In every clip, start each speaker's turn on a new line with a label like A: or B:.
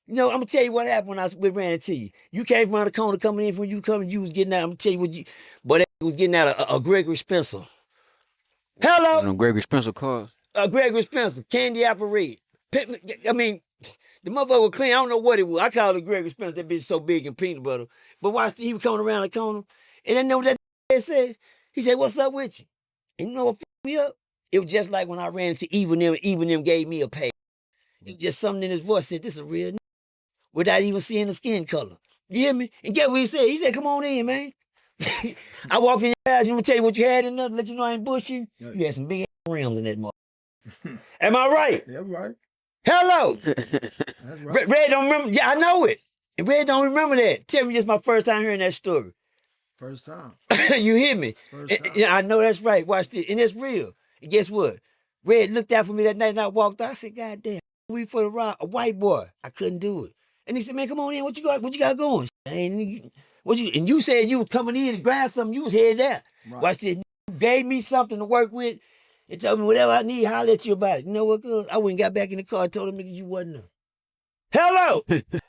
A: You know, I'm gonna tell you what happened when we ran into you. You came from around the corner coming in when you coming, you was getting out. I'm gonna tell you what you, but that was getting out a Gregory Spencer. Hello,
B: One of them Gregory Spencer cars.
A: Gregory Spencer, candy apple red. I mean, the motherfucker was clean. I don't know what it was. I call it Gregory Spencer. That bitch so big in peanut butter. But watch, he was coming around the corner, and I know what that said. He said, "What's up with you?" And you know what fucked me up? It was just like when I ran into Even them gave me a pay. It was just something in his voice said, "This is a real nigga," without even seeing the skin color. You hear me? And get what he said? He said, "Come on in, man." I walked in your house. You want me to tell you what you had in there? Let you know I ain't bullshitting.
C: Yeah.
A: You had some big ass rims in that mother. Am I right?
C: Yeah, right.
A: Hello.
C: That's right.
A: Red don't remember. Yeah, I know it. And Red don't remember that. Tell me, this is my first time hearing that story.
C: First time.
A: You hear me?
C: First time.
A: Yeah, I know that's right. Watch this. And it's real. And guess what? Red looked out for me that night and I walked out. I said, "God damn, we for the ride. A white boy." I couldn't do it. And he said, "Man, come on in. What you got going?" And you said you was coming in to grab something, you was headed there.
C: Right.
A: Watch this. You gave me something to work with and told me whatever I need, holler at you about it. You know what, cuz? I went and got back in the car and told them niggas you wasn't there. Hello!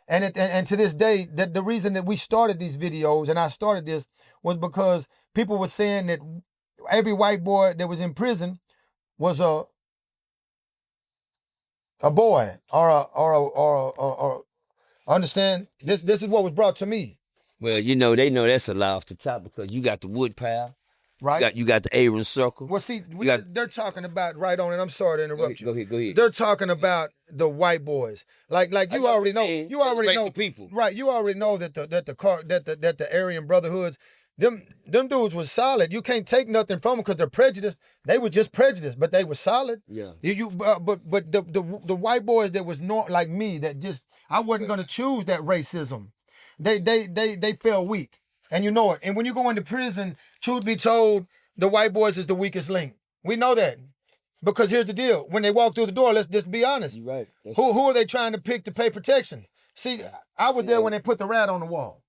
C: And to this day, the reason that we started these videos and I started this was because people were saying that every white boy that was in prison was a boy or understand? This is what was brought to me.
A: Well, you know, they know that's a lie off the top because you got the wood pile.
C: Right.
A: You got the Aaron circle.
C: Well, see,
A: got-
C: they're talking about right on, and I'm sorry to interrupt you.
A: Go ahead.
C: They're talking about the white boys, like you already know. You already know
A: people,
C: right? You already know that the Aryan Brotherhoods, them dudes was solid. You can't take nothing from them because they're prejudiced. They were just prejudiced, but they were solid.
A: Yeah.
C: But the white boys that was not like me, that just I wasn't gonna choose that racism. They fell weak. And you know it. And when you go into prison, truth be told, the white boys is the weakest link. We know that. Because here's the deal. When they walk through the door, let's just be honest.
A: You're right.
C: Who are they trying to pick to pay protection? See, I was there when they put the rat on the wall.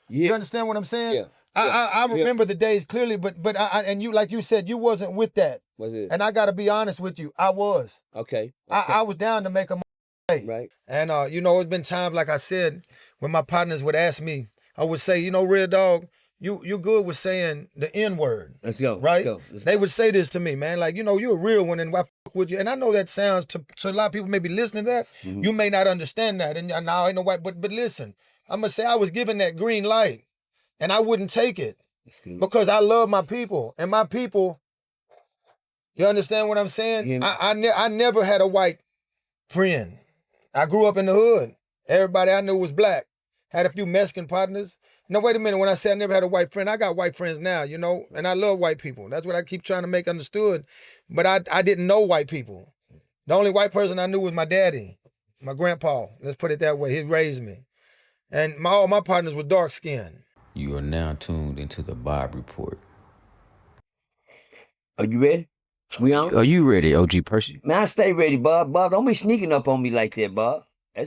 A: Yeah.
C: You understand what I'm saying?
A: Yeah.
C: I remember the days clearly, but and you, like you said, you wasn't with that.
A: Was it?
C: And I got to be honest with you, I was.
A: Okay.
C: I was down to make a pay.
A: Right.
C: And you know, it's been times, like I said, when my partners would ask me, I would say, you know, Red Dawg, you good with saying the N-word.
A: Let's go.
C: Right?
A: Let's
C: They
A: go.
C: would say this to me, man, like, you know, you're a real one and I fuck with you. And I know that sounds to a lot of people may be listening to that.
A: Mhm.
C: You may not understand that. And now I know why, but listen, I'm gonna say I was given that green light and I wouldn't take it
A: That's good.
C: because I love my people. And my people, you understand what I'm saying?
A: Yeah.
C: I never had a white friend. I grew up in the hood. Everybody I knew was black. Had a few Mexican partners. No, wait a minute. When I say I never had a white friend, I got white friends now, you know, and I love white people. That's what I keep trying to make understood. But I didn't know white people. The only white person I knew was my daddy, my grandpa. Let's put it that way. He raised me. And all my partners were dark skinned.
B: You are now tuned into the Bob Report.
A: Are you ready? We on?
B: Are you ready, OG Percy?
A: Man, I stay ready, Bob. Bob, don't be sneaking up on me like that, Bob.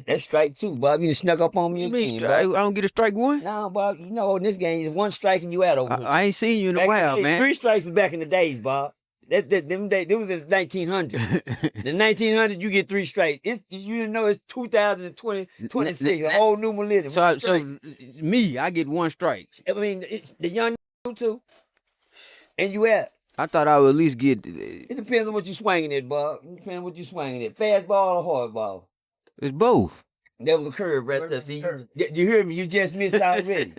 A: That's strike two, Bob. You done snuck up on me
B: You
A: again,
B: mean
A: Bob.
B: I don't get a strike one?
A: Nah, Bob, you know, in this game, it's one strike and you out over here.
B: I ain't seen you in a
A: Back
B: while,
A: the day,
B: man.
A: 3 strikes was back in the days, Bob. Them days, it was in the 1900s. The 1900s, you get 3 strikes. You didn't know it's 2026, a whole new millennium.
B: So me, I get 1 strike.
A: I mean, it's the young too, and you out.
B: I thought I would at least get.
A: It depends on what you swinging at, Bob. It depends on what you swinging at. Fastball or hardball.
B: It's both.
A: That was a curve right there. See, you hear me? You just missed already.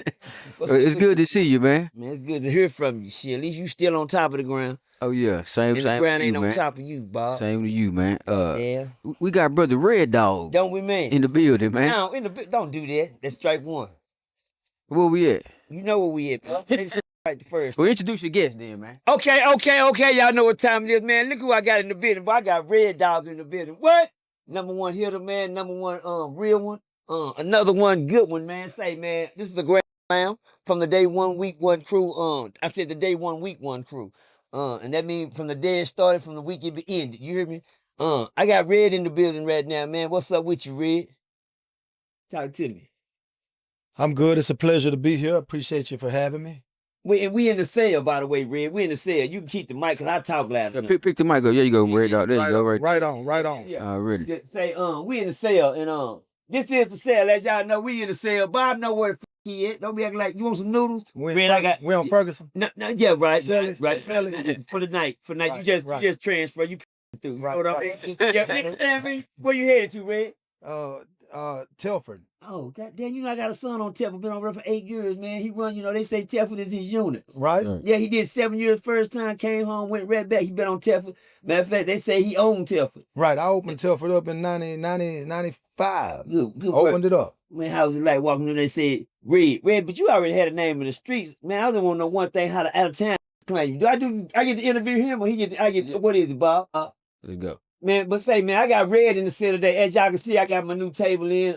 B: It's good to see you, man.
A: Man, it's good to hear from you. Shit, at least you still on top of the ground.
B: Oh yeah, same.
A: And
B: Same.
A: the ground
B: to
A: ain't
B: you,
A: on
B: man.
A: top of you, Bob.
B: Same to you, man.
A: Yeah.
B: We got brother Red Dawg
A: Don't we, man?
B: in the building, man.
A: No, don't do that. That's strike one.
B: Where we at?
A: You know where we at, bro. It's right the first.
B: Well, introduce your guest then, man.
A: Okay. Y'all know what time it is, man. Look who I got in the building. Boy, I got Red Dawg in the building. What? Number 1 hitter, man. Number 1 real one. Another one good one, man. Say, man, this is a great man from the day 1 week 1 crew. I said the day 1 week 1 crew. And that means from the day it started, from the week it ended. You hear me? I got Red in the building right now, man. What's up with you, Red? Talk to me.
C: I'm good. It's a pleasure to be here. Appreciate you for having me.
A: We in the cell, by the way, Red. We in the cell. You can keep the mic because I talk loud enough.
B: Pick the mic up. There you go, Red Dawg. There you go, right.
C: Right on.
B: Already.
A: Just say, we in the cell and This is the cell. As y'all know, we in the cell. Bob know where the he at. Don't be acting like you want some noodles.
C: We on Ferguson.
A: No, yeah, right.
C: Sellies.
A: Right.
C: Sellies.
A: For the night.
C: Right,
A: You
C: right.
A: just transfer. You through.
C: Right,
A: You know what I
C: right.
A: mean? Yeah, you understand me? Where you headed to, Red?
C: Telford.
A: Oh, goddamn, you know I got a son on Telford, been on there for 8 years, man. He run, they say Telford is his unit.
C: Right?
A: Yeah, he did 7 years first time, came home, went right back. He been on Telford. Matter of fact, they say he owned Telford.
C: Right. I opened Telford up in 95.
A: Good
C: Opened
A: work.
C: it up.
A: Man, how was it like walking in there? They said, Red, but you already had a name in the streets. Man, I just want to know one thing, how the out of town claim you. I get to interview him or what is it, Bob?
B: Let's go.
A: Man, but say, man, I got Red in the center today. As y'all can see, I got my new table in.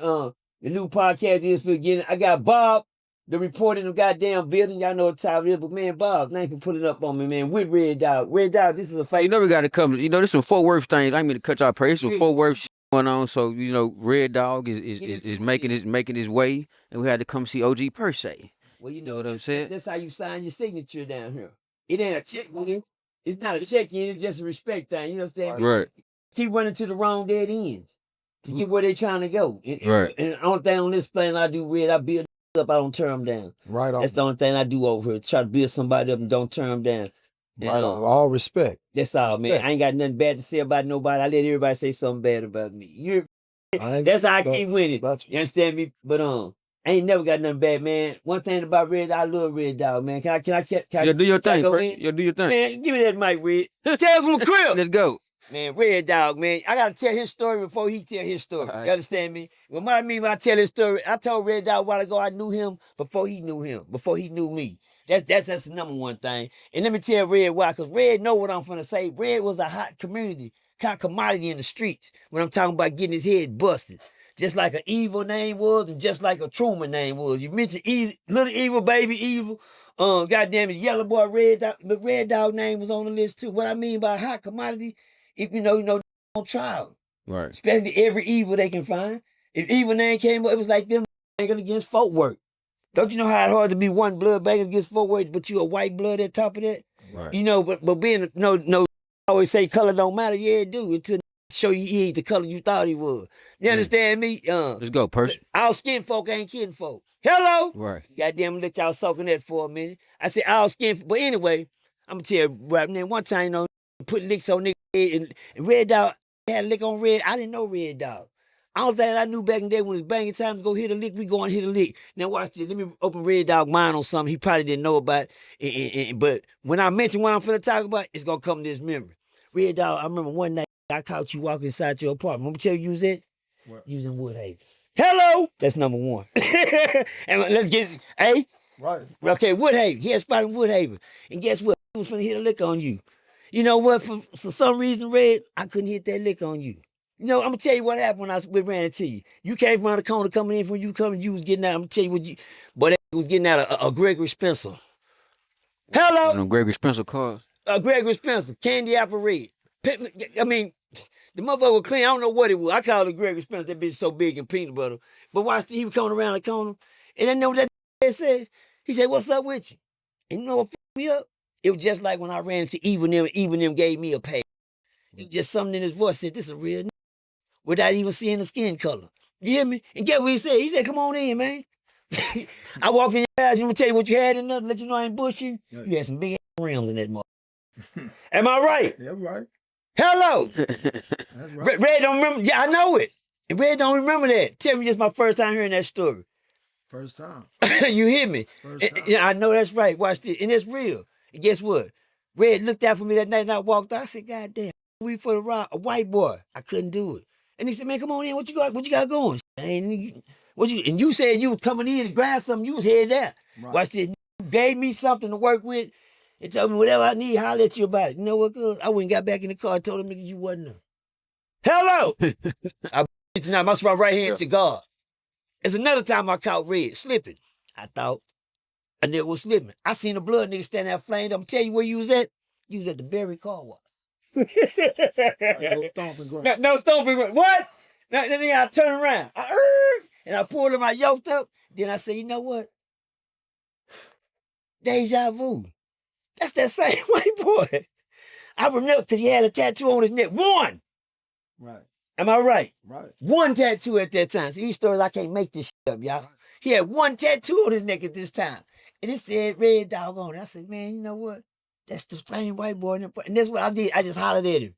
A: The new podcast is for beginning. I got Bob, the report in the goddamn building. Y'all know what time it is, but man, Bob, thank you for putting it up on me, man. With Red Dawg. Red Dawg, this is a
B: You
A: fake.
B: know we got to come. There's some Fort Worth things. I mean to cut y'all praise. Some Fort Worth shit going on. So Red Dawg is making his way, and we had to come see OG Percy.
A: Well,
B: You know what I'm saying?
A: That's how you sign your signature down here. It ain't a check in. It's not a check in. It's just a respect thing. You understand?
B: Right.
A: Keep running to the wrong dead ends to get where they trying to go.
B: Right.
A: And the only thing on this plane I do, Red, I build up. I don't tear them down.
C: Right on.
A: That's the only thing I do over here. Try to build somebody up and don't tear them down.
C: Right on. All respect.
A: That's all, man.
C: Respect.
A: I ain't got nothing bad to say about nobody. I let everybody say something bad about me. That's how I keep winning. You understand me? But I ain't never got nothing bad, man. One thing about Red Dawg, I love Red Dawg, man. Can I
B: Yeah, do your thing,
A: go
B: Percy. Yeah, do your thing.
A: Man, give me that mic, Red. Tell from the crib.
B: Let's go.
A: Man, Red Dawg, man. I gotta tell his story before he tell his story.
B: All right.
A: You understand me? What I mean when I tell his story, I told Red Dawg a while ago I knew him before he knew him, before he knew me. That's the number one thing. And let me tell Red why, because Red know what I'm finna say. Red was a hot commodity in the streets when I'm talking about getting his head busted. Just like an Evil name was, and just like a Truman name was. You mentioned Little Evil, Baby Evil. Goddamn it, Yellow Boy, Red Dawg. The Red Dawg name was on the list too. What I mean by hot commodity, if you know on trial.
B: Right.
A: Especially every evil they can find. If Evil name came up, it was like them banking against folk work. Don't you know how hard to be one blood banking against folk work, but you a white blood at top of that?
B: Right.
A: But being I always say color don't matter. Yeah, it do until show you he ain't the color you thought he was. You understand me?
B: Let's go, Percy.
A: All skin folk ain't kin folk. Hello?
B: Right.
A: Goddamn, let y'all soak in that for a minute. I said all skin, but anyway, I'm gonna tell you right now. One time, put licks on nigga head, and Red Dawg had a lick on Red. I didn't know Red Dawg. I don't think I knew back in the day when it's banging time to go hit a lick, we go and hit a lick. Now watch this. Let me open Red Dawg mind on something he probably didn't know about. But when I mention what I'm finna talk about, it's gonna come to his memory. Red Dawg, I remember one night I caught you walking inside your apartment. Let me tell you was at?
C: What?
A: You was in Woodhaven. Hello! That's number one. And let's get hey.
C: Right.
A: Okay, Woodhaven. He had a spot in Woodhaven. And guess what? He was finna hit a lick on you. You know what? For some reason, Red, I couldn't hit that lick on you. I'm gonna tell you what happened when we ran into you. You came from around the corner coming in, when you coming, you was getting out. I'm gonna tell you what that was getting out a Gregory Spencer. Hello?
B: Gregory Spencer cars.
A: Gregory Spencer, candy apple red. I mean, the motherfucker was clean. I don't know what it was. I called it Gregory Spencer. That bitch so big in peanut butter. But watch, he was coming around the corner, and I know what that said. He said, "What's up with you?" And you know what fucked me up? It was just like when I ran into Even them gave me a pay. It was just something in his voice said, "This is a real," without even seeing the skin color. You hear me? And guess what he said? He said, "Come on in, man." I walked in your house. You want me to tell you what you had in there? Let you know I ain't bullshit.
C: Yeah.
A: You had some big rims in that mother. Am I right?
C: Yeah, right.
A: Hello.
C: That's right.
A: Red don't remember. Yeah, I know it. And Red don't remember that. Tell me, this is my first time hearing that story.
C: First time.
A: You hear me?
C: First time.
A: Yeah, I know that's right. Watch this. And it's real. And guess what? Red looked out for me that night and I walked out. I said, "God damn, we for the ride. A white boy." I couldn't do it. And he said, "Man, come on in. What you got going?" And you said you was coming in to grab something. You was headed out.
C: Right.
A: Watch this. You gave me something to work with and told me whatever I need, holler at you about it. You know what, cuz? I went and got back in the car and told him, "Nigga, you wasn't there." Hello! I tonight, must my right hand to God. It's another time I caught Red slipping. I thought a nigga was slipping. I seen a blood nigga standing there flamed. I'm tell you where you was at. You was at the Berry car wash.
C: No stomping ground.
A: No stomping ground. What? Now, then I turn around. And I pulled him, I yoked up. Then I said, "You know what? Deja vu. That's that same white boy." I remember because he had a tattoo on his neck. One.
C: Right.
A: Am I right?
C: Right.
A: One tattoo at that time. See, these stories, I can't make this shit up, y'all. He had one tattoo on his neck at this time. And it said Red Dawg on it. I said, man, you know what? That's the same white boy. And that's what I did. I just hollered at him.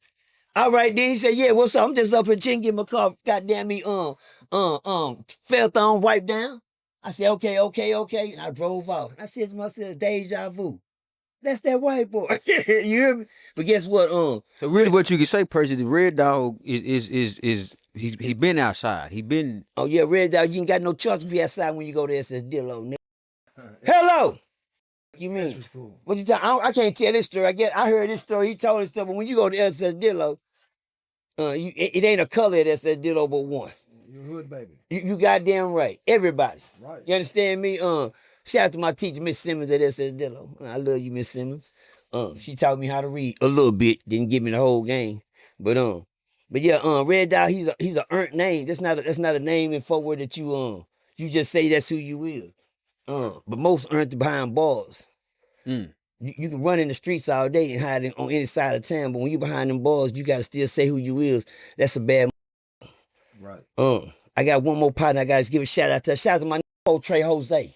A: All right, then he said, yeah, what's up? I'm just up here chinking my car. Goddamn me, felt on, wiped down. I said, okay. And I drove off. I said to myself, deja vu. That's that white boy. You hear me? But guess what?
B: So really, what you can say, Percy, the Red Dawg is he been outside. He been.
A: Oh yeah, Red Dawg, you ain't got no choice to be outside when you go to SS Dillo, nigga. Hello. You mean?
C: Cool.
A: What you I can't tell this story. I heard this story. He told this story. But when you go to SS Dillo, it ain't a color at SS Dillo but one.
C: You hood baby.
A: You goddamn right. Everybody.
C: Right.
A: You understand me? Shout out to my teacher, Miss Simmons at SS Dillo. I love you, Miss Simmons. She taught me how to read a little bit. Didn't give me the whole game. But yeah, Red Dawg, he's a earned name. That's not a name in forward that you just say that's who you is. But most earned behind bars. You can run in the streets all day and hide on any side of town, but when you behind them bars, you gotta still say who you is. That's a bad.
C: Right.
A: I got one more partner. I gotta give a shout out to. Shout out to my nigga, Trey Jose.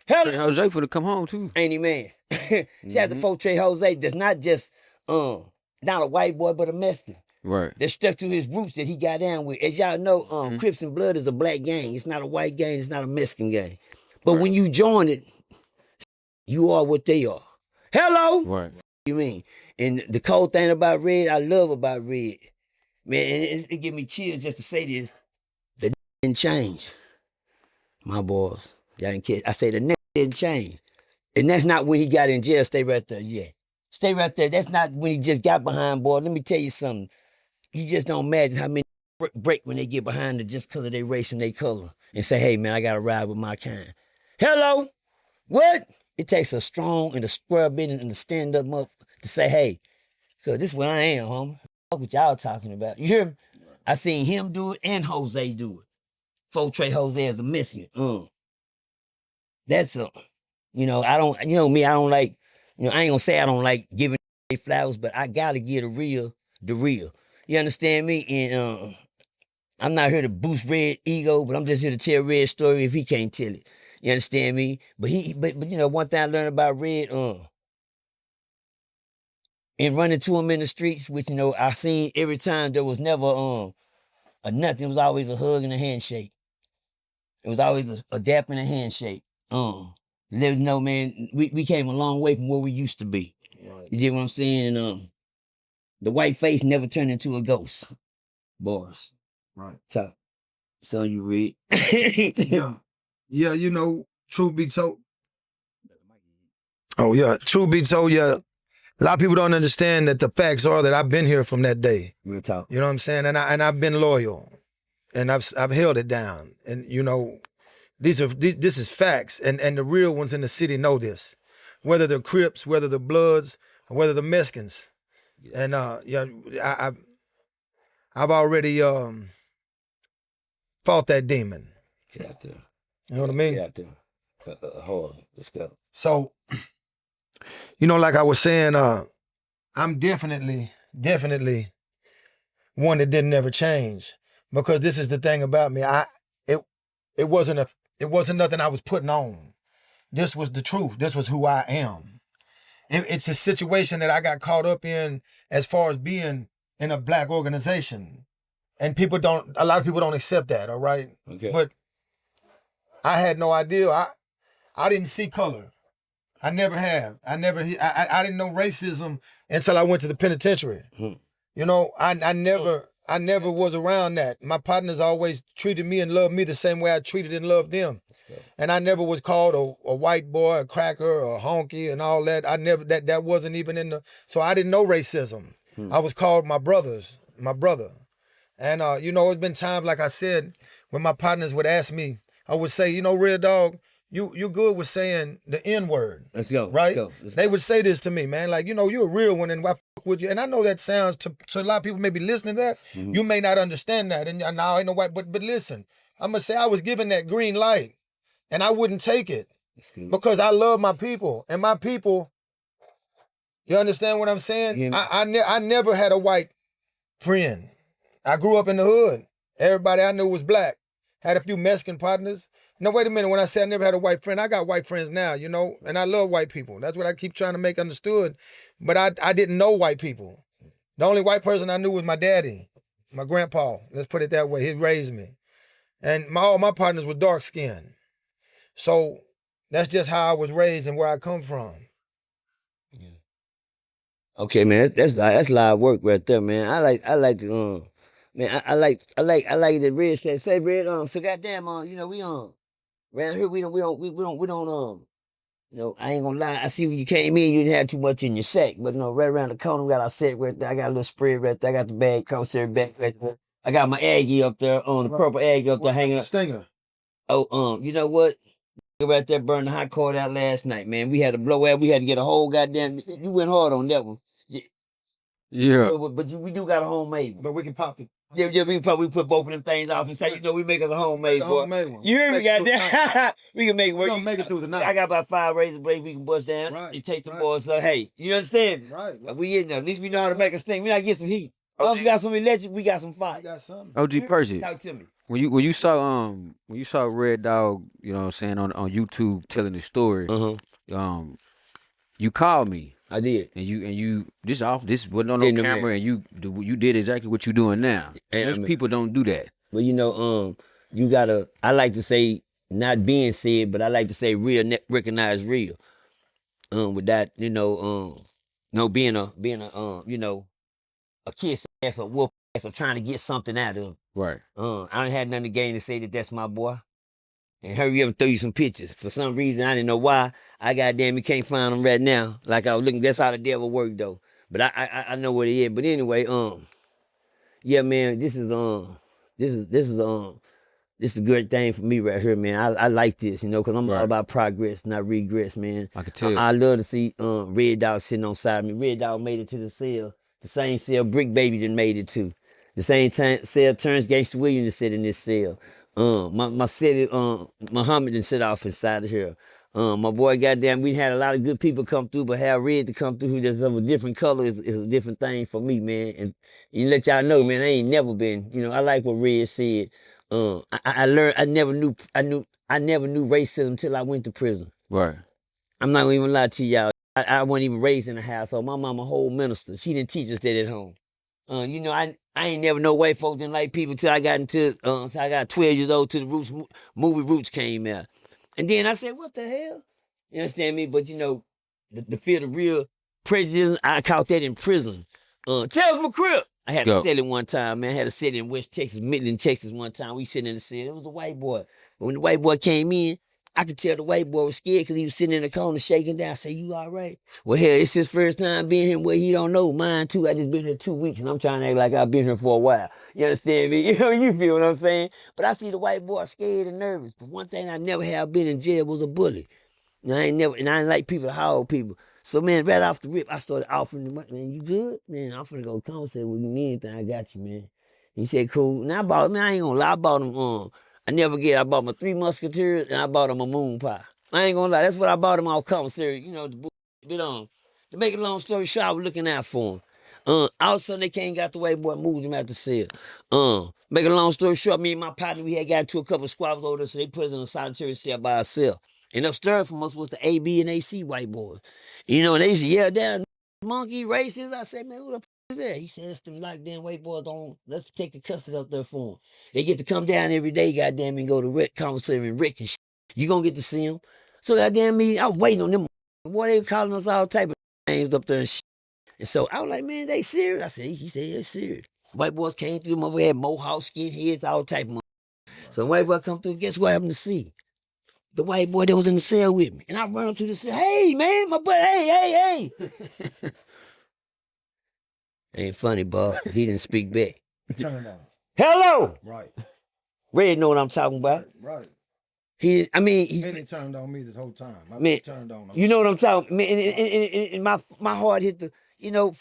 A: Hell,
B: Trey Jose for to come home too.
A: ain't he, man? Shout out to folk Trey Jose. That's not just not a white boy, but a Mexican.
B: Right.
A: That stuck to his roots that he got down with. As y'all know, Crips and Blood is a black gang. It's not a white gang. It's not a Mexican gang. But when you join it, you are what they are. Hello.
B: Right.
A: You mean? And the cold thing about Red, I love about Red, man. And it give me chills just to say this. The didn't change, my boys. Y'all didn't catch. I say the didn't change, and that's not when he got in jail. Stay right there. Yeah, stay right there. That's not when he just got behind, boy. Let me tell you something. You just don't imagine how many break when they get behind it just because of their race and their color and say, hey, man, I got to ride with my kind. Hello? What? It takes a strong and a square business and a stand up to say, hey, cause this is where I am, homie. Fuck what y'all talking about. You hear me? I seen him do it and Jose do it. Folk Trey Jose as a Michigan. That's I don't like, I ain't gonna say I don't like giving flowers, but I gotta give the real. You understand me? And I'm not here to boost Red ego, but I'm just here to tell Red's story if he can't tell it. You understand me? But one thing I learned about Red, and running to him in the streets, which I seen every time, there was never a nothing. It was always a hug and a handshake. It was always a dap and a handshake. Let us know, man, we came a long way from where we used to be. Right. You get what I'm saying? And the white face never turned into a ghost. Bars.
C: Right.
A: Top. So you read.
C: Yeah, truth be told. Oh, yeah. Truth be told, yeah. A lot of people don't understand that the facts are that I've been here from that day.
A: Real talk.
C: You know what I'm saying? And I've been loyal. And I've held it down. And this is facts. And the real ones in the city know this. Whether they're Crips, whether they're Bloods, or whether they're Mexicans. Yeah. And I've already fought that demon.
A: Get out there.
C: You know what I mean?
A: Get out there. Hold on. Let's go.
C: So, like I was saying, I'm definitely one that didn't ever change, because this is the thing about me. It wasn't nothing I was putting on. This was the truth. This was who I am. It's a situation that I got caught up in as far as being in a black organization, and a lot of people don't accept that. All right,
A: okay.
C: But I had no idea. I didn't see color. I never have. I didn't know racism until I went to the penitentiary. I never was around that. My partners always treated me and loved me the same way I treated and loved them. And I never was called a white boy, a cracker, or a honky and all that. I never, that wasn't even in so I didn't know racism. I was called my brother. And, it's been times, like I said, when my partners would ask me, I would say, Red Dawg, you good with saying the N-word.
A: Let's go.
C: Right?
A: Let's
C: they
A: go.
C: would say this to me, man, like, you're a real one, and why fuck with you? And I know that sounds to a lot of people maybe listening to that. Mm-hmm. You may not understand that, and now I know why, but listen, I'm going to say I was given that green light, and I wouldn't take it because I love my people, and my people, you understand what I'm saying?
A: Yeah.
C: I never had a white friend. I grew up in the hood. Everybody I knew was black. Had a few Mexican partners. No, wait a minute. When I say I never had a white friend, I got white friends now, you know, and I love white people. That's what I keep trying to make understood. But I didn't know white people. The only white person I knew was my daddy, my grandpa. Let's put it that way. He raised me. And all my partners were dark skinned. So that's just how I was raised and where I come from.
A: Yeah. Okay, man, that's a lot of work right there, man. I like the man, I like the Red say Red so goddamn you know, we around here we don't you know, I ain't gonna lie, I see when you came in you didn't have too much in your sack, but you know, right around the corner we got our sack right there, I got a little spread right there, I got the bag, commissary bag right there. I got my Aggie up there on the purple Aggie up there hanging up.
C: Stinger.
A: Oh, you know what? Right there burned the hot cord out last night, man. We had to blow out. We had to get a whole goddamn. You went hard on that one.
B: Yeah.
A: But we do got a homemade one.
C: But we can pop it.
A: Yeah, we put both of them things off and say, you know, we make us a homemade, boy.
C: Homemade one.
A: You hear me, goddamn? We can make it work.
C: We're gonna make it through the night.
A: I got about 5 razor blades we can bust down.
C: Right,
A: You take the
C: right.
A: boys, like, hey, you understand?
C: Right.
A: We in there. At least we know how to make a sting. We not get some heat. Once we got some electric, we got some fire.
C: We got something.
B: OG Percy,
A: Talk to me.
B: when you saw Red Dawg, you know what I'm saying, on YouTube telling the story, you called me.
A: I did.
B: And you this wasn't on no
A: Didn't know
B: camera, and you did exactly what you doing now.
A: And,
B: Most people don't do that.
A: Well, you know, you gotta. I like to say not being said, but I like to say real, recognize real. With that, you know, being a you know, a kiss ass or whoop ass or trying to get something out of him.
B: Right.
A: I done had nothing to gain to say that that's my boy. And hurry up and throw you some pictures. For some reason, I didn't know why. I goddamn, you can't find them right now. Like I was looking, that's how the devil worked though. But I know what it is. But anyway, yeah, man, this is a good thing for me right here, man. I like this, you know, because I'm all about progress, not regress, man.
B: I can tell.
A: I love to see Red Dawg sitting on side of me. Red Dawg made it to the cell, the same cell Brick Baby done made it to. The same time cell Terrence Gangsta Williams sit in this cell. My city, Muhammad done sit off inside of here. My boy, goddamn, we had a lot of good people come through, but have Red to come through who just of a different color is a different thing for me, man. And you let y'all know, man, I ain't never been, you know, I like what Red said. I learned, I never knew racism till I went to prison.
B: Right.
A: I'm not gonna even lie to y'all. I wasn't even raised in a household. My mama a whole minister. She didn't teach us that at home. You know, I ain't never know white folks didn't like people till I got till I got 12 years old till the Roots movie Roots came out. And then I said, what the hell? You understand me? But you know, the fear of real prejudice, I caught that in prison. Tell us my crib. I had to sell it one time, man. I had to sit in West Texas, Midland, Texas one time. We sitting in the cell. It was a white boy. But when the white boy came in, I could tell the white boy was scared because he was sitting in the corner shaking down. I said, you all right? Well, hell, it's his first time being here. Well, he don't know. Mine, too. I just been here 2 weeks, and I'm trying to act like I've been here for a while. You understand me? You know, you feel what I'm saying? But I see the white boy scared and nervous. But one thing I never have been in jail was a bully. And I ain't like people to hold people. So, man, right off the rip, I started offering him, man, you good? Man, I'm finna go conversate with you. Need anything, I got you, man. He said, cool. Now, I ain't gonna lie, I bought him, I bought my 3 Musketeers, and I bought him a moon pie. I ain't gonna lie, that's what I bought him off commissary, you know, to make a long story short, I was looking out for him. All of a sudden, they came got the white boy, moved him out the cell. Make a long story short, me and my partner, we had got into a couple of squabbles over there, so they put us in a solitary cell by ourselves. And upstairs from us was the A, B, and AC white boys. You know, and they used to yell down, monkey, racist. I said, man, who the f is that? He said, it's them lockdown white boys, let's take the custody up there for them. They get to come down every day, goddamn, and go to commissary and Rick and shit. You gonna get to see them. So goddamn me, I was waiting on them. Boy, they were calling us all type of names up there and shit. And so I was like, man, they serious? I said, he said, yeah, serious. White boys came through, my had mohawk, skinheads, all type of. So white boy come through, guess what happened to see? The white boy that was in the cell with me. And I run up to the cell, hey, man, my buddy, hey. Ain't funny, Bob. He didn't speak back.
C: Turn it on.
A: Hello!
C: Right.
A: Red know what I'm talking about.
C: Right.
A: He
C: ain't turned on me this whole time. I've been turned on him.
A: You know what I'm talking about? And my heart hit the, you know,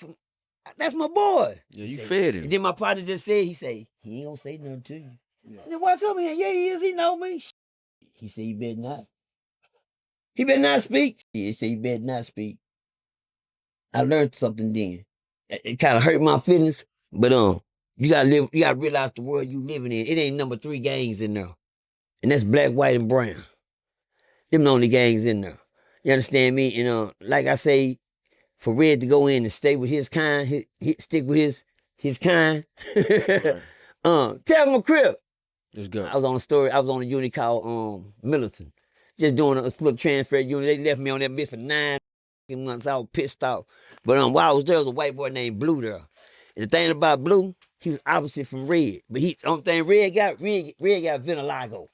A: that's my boy.
B: Yeah, you fed him.
A: And then my partner just said, he ain't gonna say nothing to you. Yeah. And then why come here? Yeah, he is. He know me. He said, you better not. He better not speak. He said, you better not speak. I learned something then. It kind of hurt my feelings, but You gotta realize the world you living in. It ain't number 3 gangs in there. And that's black, white, and brown. Them the only gangs in there. You understand me? And like I say, for Red to go in and stay with his kind, stick with his kind.
B: Right.
A: Tell him a crib.
B: Let's go.
A: I was on a unit called Militant. Just doing a little transfer unit. They left me on that bitch for 9 months. I was pissed off. But while I was there was a white boy named Blue there. And the thing about Blue, he was opposite from Red. But only thing Red got vitiligo.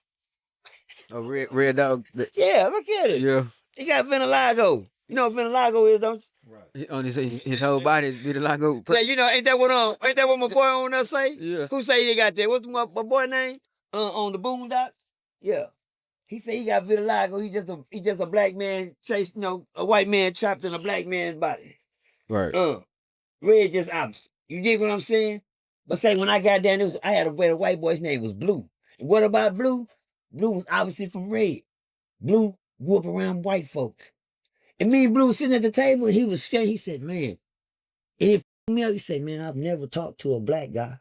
B: Oh, red dog.
A: Yeah, look at it.
B: Yeah.
A: He got vitiligo. You know what vitiligo is, don't you?
C: Right.
B: On his whole body is vitiligo.
A: Yeah, you know, ain't that what my boy on there say?
B: Yeah.
A: Who say he got that? What's my boy name? On the Boondocks? Yeah. He said he got vitiligo. He just a black man chased, a white man trapped in a black man's body.
B: Right.
A: Red just opposite. You dig what I'm saying? But say when I got down, I had a white boy's name was Blue. And what about Blue? Blue was opposite from Red. Blue grew up around white folks. And me and Blue was sitting at the table and he was scared. He said, man, and it f***ed me up. He said, man, I've never talked to a black guy.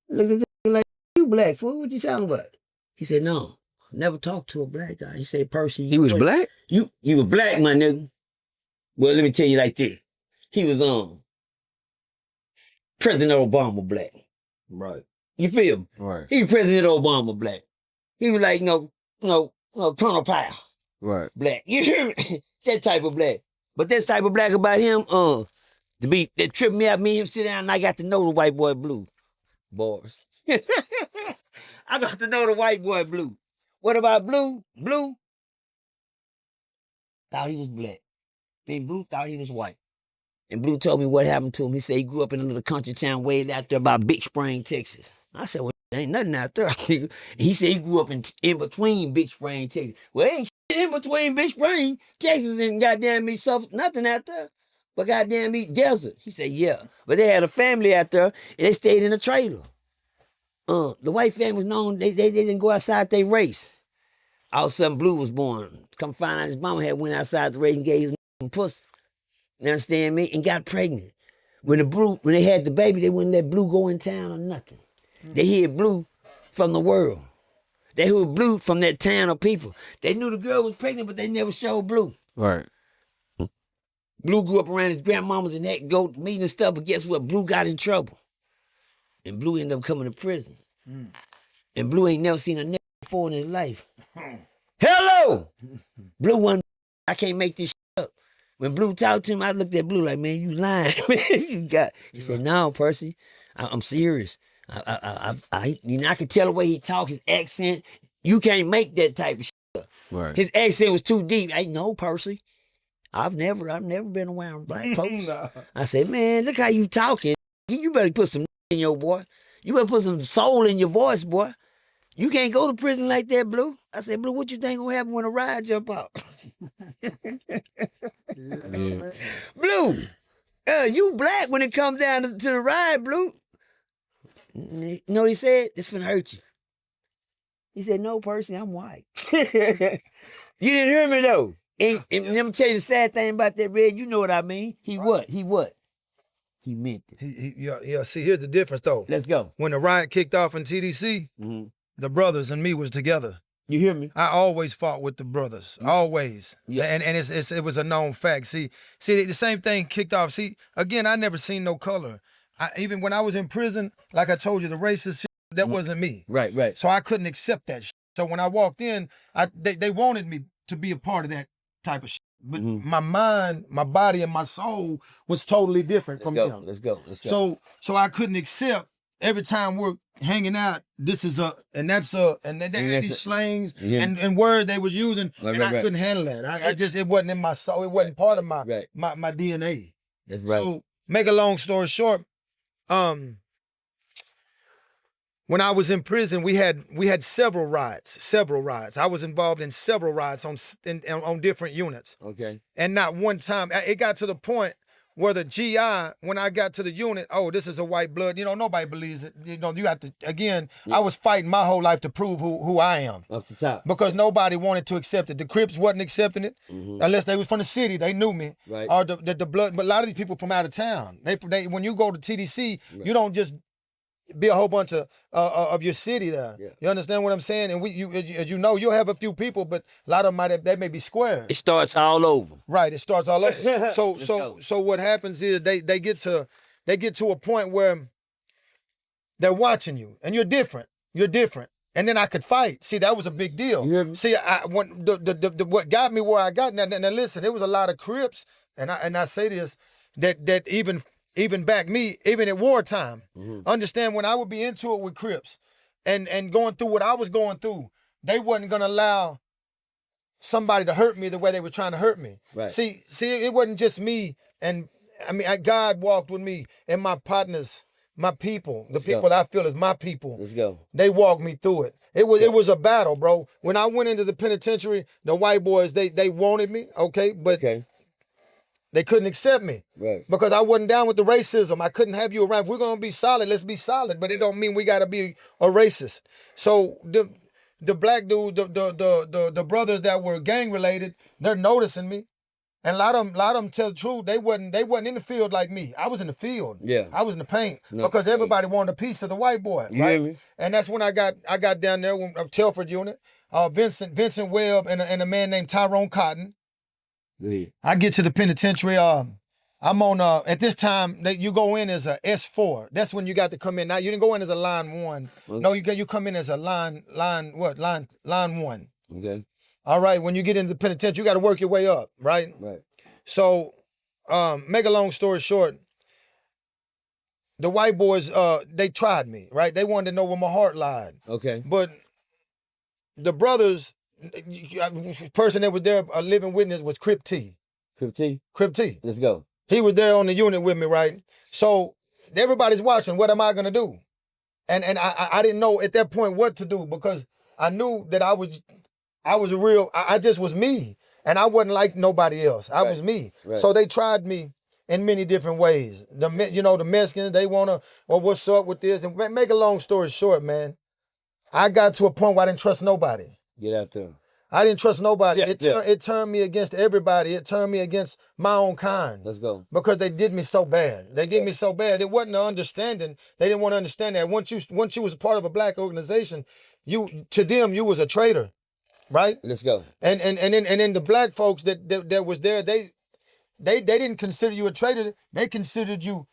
A: Looked at the like, you black fool, what you talking about? He said, no, never talked to a black guy. He said, Percy.
B: He was black?
A: You were black, my nigga. Well, let me tell you like this. He was President Obama black.
C: Right.
A: You feel me?
B: Right.
A: He was President Obama black. He was like, Colonel Powell.
B: Right.
A: Black. You hear me? That type of black. But this type of black about him, that tripped me out, me and him sit down and I got to know the white boy Blue. Bars. I got to know the white boy Blue. What about Blue? Blue thought he was black. Then Blue thought he was white. And Blue told me what happened to him. He said he grew up in a little country town way out there by Big Spring, Texas. I said, well, there ain't nothing out there. He said he grew up in between Big Spring, Texas. Well, ain't shit in between Big Spring, Texas, and goddamn me nothing out there. But goddamn me desert. He said, yeah. But they had a family out there, and they stayed in a trailer. The white family was known, they didn't go outside their race. All of a sudden, Blue was born. Come find out his mama had went outside the race and gave his pussy. You understand me? And got pregnant. When they had the baby, they wouldn't let Blue go in town or nothing. They hid Blue from the world. They hid Blue from that town of people. They knew the girl was pregnant, but they never showed Blue.
B: Right.
A: Blue grew up around his grandmamas and that go to meeting and stuff, but guess what? Blue got in trouble. And Blue ended up coming to prison. And Blue ain't never seen a nigga before in his life. Hello! Blue one, I can't make this shit up. When Blue talked to him, I looked at Blue like, man, you lying. He said, no, Percy, I'm serious. I can tell the way he talk, his accent. You can't make that type of shit.
B: Right.
A: His accent was too deep. I know, Percy. I've never been around black folks.
C: No.
A: I said, man, look how you talking. You better put some in your boy. You better put some soul in your voice, boy. You can't go to prison like that, Blue. I said, Blue, what you think gonna happen when a ride jump out?
B: Yeah.
A: Blue, you black when it comes down to the ride, Blue. You know what he said? It's finna hurt you. He said, no, Percy, I'm white. You didn't hear me, though. And let me tell you the sad thing about that, Red. You know what I mean. He what? He meant it.
C: Yeah. See, here's the difference, though.
A: Let's go.
C: When the riot kicked off in TDC, the brothers and me was together.
A: You hear me?
C: I always fought with the brothers, always.
A: Yeah.
C: And it was a known fact. See, the same thing kicked off. See, again, I never seen no color. Even when I was in prison, like I told you, the racist shit, that wasn't me.
A: Right.
C: So I couldn't accept that shit. So when I walked in, they wanted me to be a part of that type of shit. But my mind, my body, and my soul was totally different from them.
A: Let's go.
C: So I couldn't accept every time we're hanging out, this is a, and that's a, and then they had these slangs and words they was using, and I couldn't handle that. I just, it wasn't in my soul. It wasn't part of my DNA.
A: That's right.
C: So make a long story short, when I was in prison, we had several riots. I was involved in several riots on different units.
A: Okay.
C: And not one time, it got to the point where the GI, when I got to the unit, oh, this is a white blood. You know, nobody believes it. You know, you have to, again, I was fighting my whole life to prove who I am.
A: Off the top.
C: Because nobody wanted to accept it. The Crips wasn't accepting it. Unless they was from the city, they knew me.
A: Right.
C: Or the blood, but a lot of these people from out of town. They when you go to TDC, you don't just be a whole bunch of your city there.
A: Yeah.
C: You understand what I'm saying? And as you know, you'll have a few people, but a lot of them they may be squares.
A: It starts all over.
C: Right, it starts all over. So what happens is they get to a point where they're watching you, and you're different. You're different. And then I could fight. See, that was a big deal.
A: You hear me?
C: See, when what got me where I got now listen, there was a lot of Crips, and I say this that even back me, even at wartime, understand when I would be into it with Crips and going through what I was going through, they wasn't gonna allow somebody to hurt me the way they were trying to hurt me.
A: Right.
C: See, it wasn't just me, and I mean, God walked with me and my partners, my people, the people I feel is my people.
A: Let's go.
C: They walked me through it. It was a battle, bro. When I went into the penitentiary, the white boys they wanted me, okay, but they couldn't accept me.
A: Right.
C: Because I wasn't down with the racism. I couldn't have you around. If we're gonna be solid, let's be solid. But it don't mean we gotta be a racist. So the black dude, the brothers that were gang related, they're noticing me. And a lot of them tell the truth. They wasn't in the field like me. I was in the field.
A: Yeah.
C: I was in the paint because everybody wanted a piece of the white boy.
A: You
C: right?
A: hear me?
C: And that's when I got down there of Telford unit. Vincent Webb and a man named Tyrone Cotton.
A: Go ahead.
C: I get to the penitentiary. I'm on at this time you go in as a S4. That's when you got to come in. Now you didn't go in as a line 1.
A: Okay.
C: No, you come in as a line 1.
A: Okay.
C: All right, when you get into the penitentiary, you got to work your way up, right?
A: Right.
C: So, make a long story short, the white boys, they tried me, right? They wanted to know where my heart lied.
A: Okay.
C: But the brothers, person that was there, a living witness, was Crip T.
A: Crip T?
C: Crip T.
A: Let's go.
C: He was there on the unit with me, right? So, everybody's watching. What am I going to do? And I didn't know at that point what to do because I knew that I was I just was me. And I wasn't like nobody else. I was me.
A: Right.
C: So they tried me in many different ways. The Mexicans, they want to, well, what's up with this? And make a long story short, man, I got to a point where I didn't trust nobody.
A: Get out there.
C: I didn't trust nobody.
A: Yeah,
C: It turned me against everybody. It turned me against my own kind.
A: Let's go.
C: Because they did me so bad. They did me so bad. It wasn't an understanding. They didn't want to understand that. Once you was a part of a black organization, to them you was a traitor. Right?
A: Let's go.
C: And then the black folks that was there, they didn't consider you a traitor. They considered you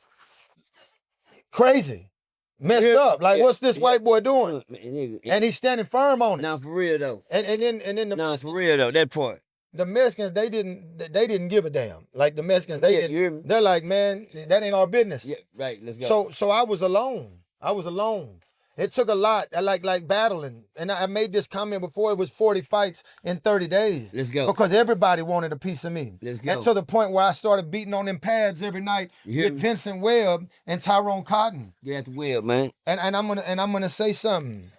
C: crazy, messed up. Like, what's this white boy doing? And he's standing firm on it.
A: Now for real though.
C: And then the
A: Nah, for real though. That part.
C: the Mexicans, they didn't give a damn. Like the Mexicans, they
A: you hear me?
C: didn't. They're like, man, that ain't our business.
A: Yeah, right. Let's go.
C: So I was alone. It took a lot. I like battling. And I made this comment before. It was 40 fights in 30 days.
A: Let's go.
C: Because everybody wanted a piece of me.
A: Let's go.
C: And to the point where I started beating on them pads every night
A: You hear
C: with
A: me?
C: Vincent Webb and Tyrone Cotton.
A: Get out the wheel, man.
C: And I'm gonna say something.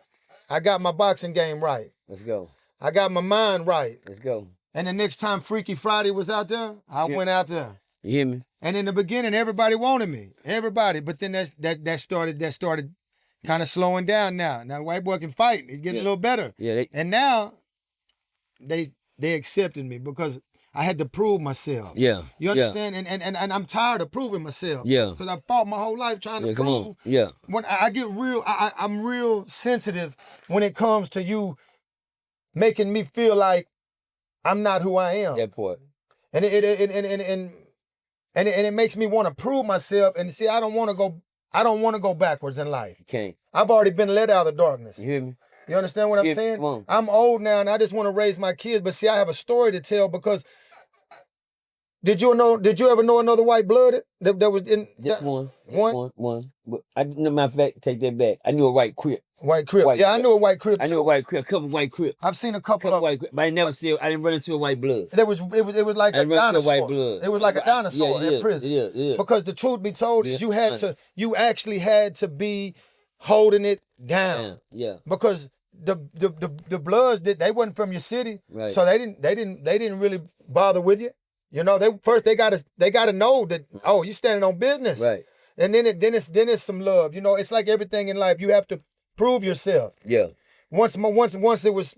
C: I got my boxing game right.
A: Let's go.
C: I got my mind right.
A: Let's go.
C: And the next time Freaky Friday was out there, I went out there.
A: You hear me?
C: And in the beginning, everybody wanted me. Everybody. But then that started kind of slowing down now. Now white boy can fight. He's getting a little better.
A: Yeah.
C: And now they accepted me because I had to prove myself.
A: Yeah.
C: You understand? And I'm tired of proving myself.
A: Yeah.
C: Because I fought my whole life trying to
A: Come
C: prove.
A: on. Yeah.
C: When I get real, I'm real sensitive when it comes to you making me feel like I'm not who I am.
A: That part.
C: And it makes me want to prove myself. And see, I don't want to go backwards in life.
A: You can't.
C: I've already been let out of the darkness.
A: You hear me?
C: You understand what I'm
A: Yeah,
C: saying?
A: come on.
C: I'm old now and I just want to raise my kids. But see, I have a story to tell because did you ever know another white blood that was in
A: Just one.
C: One?
A: But matter of fact, take that back. I knew a white Crip.
C: White Crip.
A: White
C: Yeah, I
A: Crip.
C: knew a white Crip.
A: I knew a white Crip. A couple white Crip.
C: I've seen a couple
A: Couple
C: of
A: white Crip. But I didn't run into a white blood.
C: it was like
A: I
C: a
A: didn't run into a
C: dinosaur.
A: white blood.
C: It was like a dinosaur
A: Yeah,
C: in prison.
A: Yeah.
C: Because the truth be told is you actually had to be holding it down.
A: Yeah.
C: Because the Bloods they wasn't from your city,
A: Right.
C: so they didn't really bother with you. You know, they gotta know that, oh, you standing on business.
A: Right.
C: And then it's some love. You know, it's like everything in life. You have to prove yourself.
A: Yeah.
C: Once it was,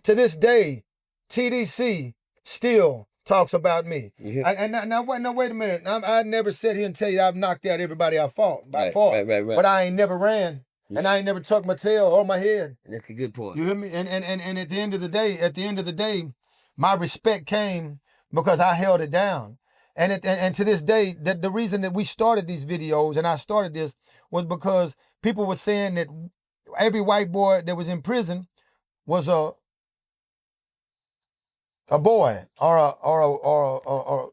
C: to this day, TDC still talks about me.
A: Yeah.
C: And now wait a minute. I never sit here and tell you I've knocked out everybody I fought.
A: Right.
C: But I ain't never ran. Yeah. And I ain't never tucked my tail or my head.
A: That's a good point.
C: You hear me? And at the end of the day, my respect came because I held it down. And to this day, the reason that we started these videos and I started this was because people were saying that every white boy that was in prison was a boy or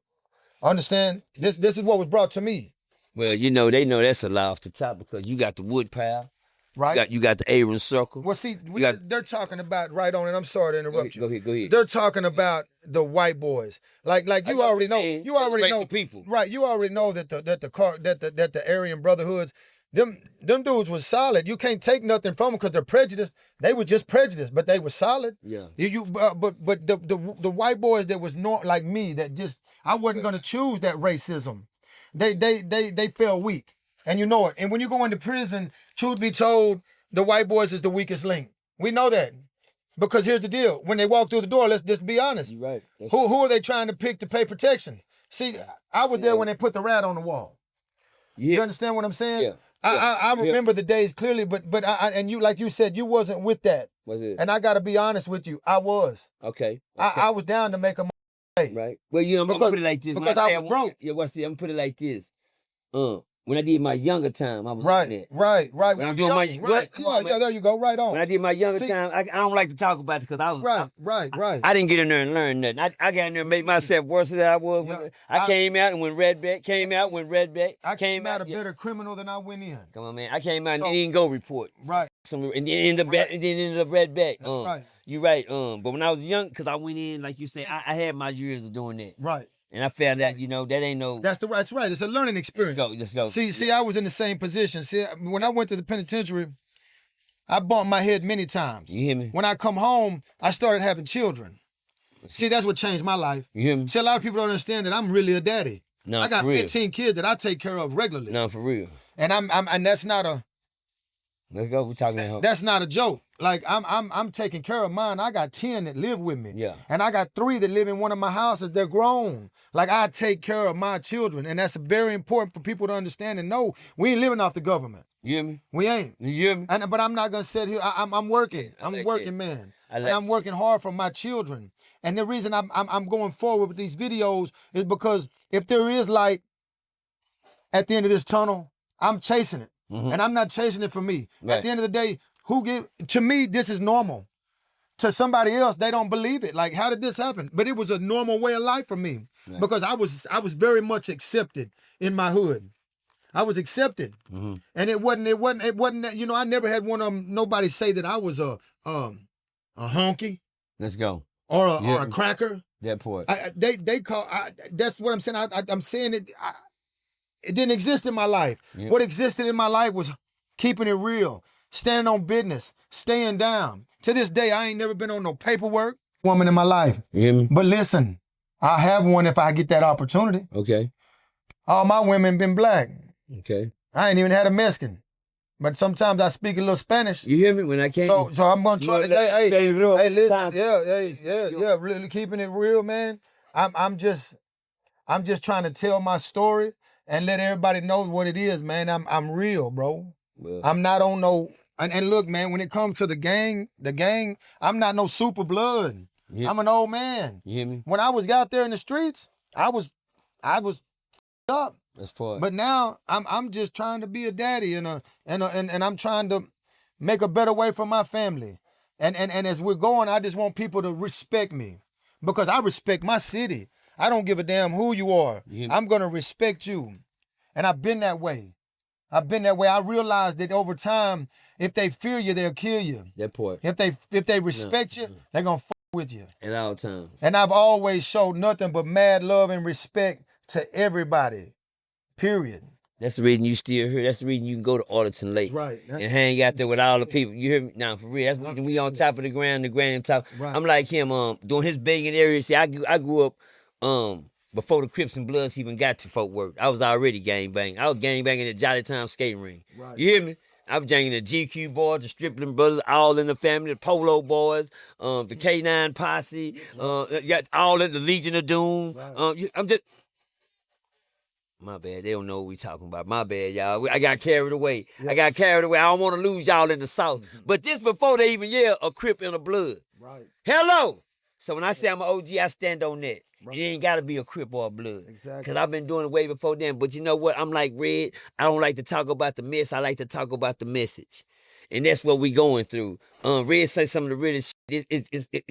C: understand? This is what was brought to me.
A: Well, you know, they know that's a lie off the top because you got the wood pile.
C: Right.
A: You got the Aaron circle.
C: Well, see, they're talking about right on, and I'm sorry to interrupt you.
A: Go ahead.
C: They're talking about the white boys, like you already know. You already know
A: people,
C: right? You already know that the Aryan Brotherhoods, them dudes was solid. You can't take nothing from them because they're prejudiced. They were just prejudiced, but they were solid.
A: Yeah.
C: But the white boys that was not like me, that just I wasn't gonna choose that racism. They fell weak. And you know it. And when you go into prison, truth be told, the white boys is the weakest link. We know that. Because here's the deal. When they walk through the door, let's just be honest.
A: You're right.
C: Who are they trying to pick to pay protection? See, I was there when they put the rat on the wall.
A: Yeah.
C: You understand what I'm saying?
A: Yeah.
C: I remember the days clearly, but and you, like you said, you wasn't with that.
A: Was it?
C: And I got to be honest with you. I was.
A: Okay.
C: I was down to make a pay.
A: Right. Well, you know, I'm going to put it like this.
C: Because I was broke.
A: Yeah, I'm going to put it like this. When I did my younger time, I was
C: right.
A: When I'm doing
C: yeah, there you go, right on.
A: When I did my younger time, I don't like to talk about it because I was
C: right.
A: I didn't get in there and learn nothing. I got in there and made myself worse than I was.
C: Yeah.
A: I came out and went redback.
C: I came out a better criminal than I went in.
A: Come on, man. I came out and didn't go report.
C: Right.
A: And then ended up redback.
C: That's right.
A: You're right. But when I was young, because I went in, like you said, I had my years of doing that.
C: Right.
A: And I found out, you know, that ain't no.
C: That's right. It's a learning experience.
A: Let's go.
C: See, I was in the same position. See, when I went to the penitentiary, I bumped my head many times.
A: You hear me?
C: When I come home, I started having children. See, that's what changed my life.
A: You hear me?
C: See, a lot of people don't understand that I'm really a daddy.
A: No,
C: I got
A: for real.
C: 15 kids that I take care of regularly.
A: No, for real.
C: And and that's not a.
A: Let's go. We're talking about.
C: That's not a joke. Like I'm taking care of mine. I got 10 that live with me.
A: Yeah.
C: And I got 3 that live in one of my houses. They're grown. Like I take care of my children. And that's very important for people to understand and know. We ain't living off the government.
A: You hear me?
C: We ain't.
A: You hear me?
C: But I'm not gonna sit here. I'm working. I'm a working man. And I'm working hard for my children. And the reason I'm going forward with these videos is because if there is light at the end of this tunnel, I'm chasing it. Mm-hmm. And I'm not chasing it for me. Right. At the end of the day, to me, this is normal. To somebody else, they don't believe it. Like, how did this happen? But it was a normal way of life for me. Right. Because I was very much accepted in my hood. I was accepted. Mm-hmm. And it wasn't, you know, I never had nobody say that I was a honky.
A: Let's go.
C: Or a cracker.
A: That part.
C: That's what I'm saying. I'm saying it. It didn't exist in my life. Yep. What existed in my life was keeping it real, standing on business, staying down. To this day, I ain't never been on no paperwork. Woman in my life.
A: You hear me?
C: But listen, I have one if I get that opportunity.
A: Okay.
C: All my women been black.
A: Okay.
C: I ain't even had a Mexican. But sometimes I speak a little Spanish.
A: You hear me when I came?
C: So I'm gonna try. Hey, listen. Yeah. Really keeping it real, man. I'm just trying to tell my story and let everybody know what it is, man. I'm real, bro. Well, I'm not on no. And look, man, when it comes to the gang, I'm not no super blood. I'm an old man.
A: You hear me?
C: When I was out there in the streets, I was up.
A: That's part.
C: But now I'm just trying to be a daddy and I'm trying to make a better way for my family. And as we're going, I just want people to respect me because I respect my city. I don't give a damn who you are. I'm gonna respect you. And I've been that way. I realized that over time, if they fear you, they'll kill you.
A: That part.
C: If they respect you, they're gonna fuck with you.
A: At all times.
C: And I've always showed nothing but mad love and respect to everybody. Period.
A: That's the reason you still here. That's the reason you can go to Arlington Lake.
C: That's right.
A: And hang out there with all the people. You hear me? Now, for real. That's the reason we on top of the ground on top. Right. I'm like him, doing his begging area. See, I grew up before the Crips and Bloods even got to Fort Worth. I was already gangbanging. I was gangbanging at Jolly Time skating ring.
C: Right.
A: You hear me? I was janging the GQ boys, the Stripling brothers, all in the family, the Polo boys, the K9 posse, got all in the Legion of Doom.
C: Right.
A: I'm just. My bad. They don't know what we talking about. My bad, y'all. I got carried away.
C: Yeah.
A: I got carried away. I don't want to lose y'all in the South. But this before they even yell a Crip and a Blood.
C: Right.
A: Hello. So when I say I'm an OG, I stand on that.
C: Right.
A: It ain't got to be a Crip or a Blood.
C: Exactly.
A: Because I've been doing it way before then. But you know what? I'm like Red. I don't like to talk about the mess. I like to talk about the message. And that's what we going through. Red say some of the realest shit.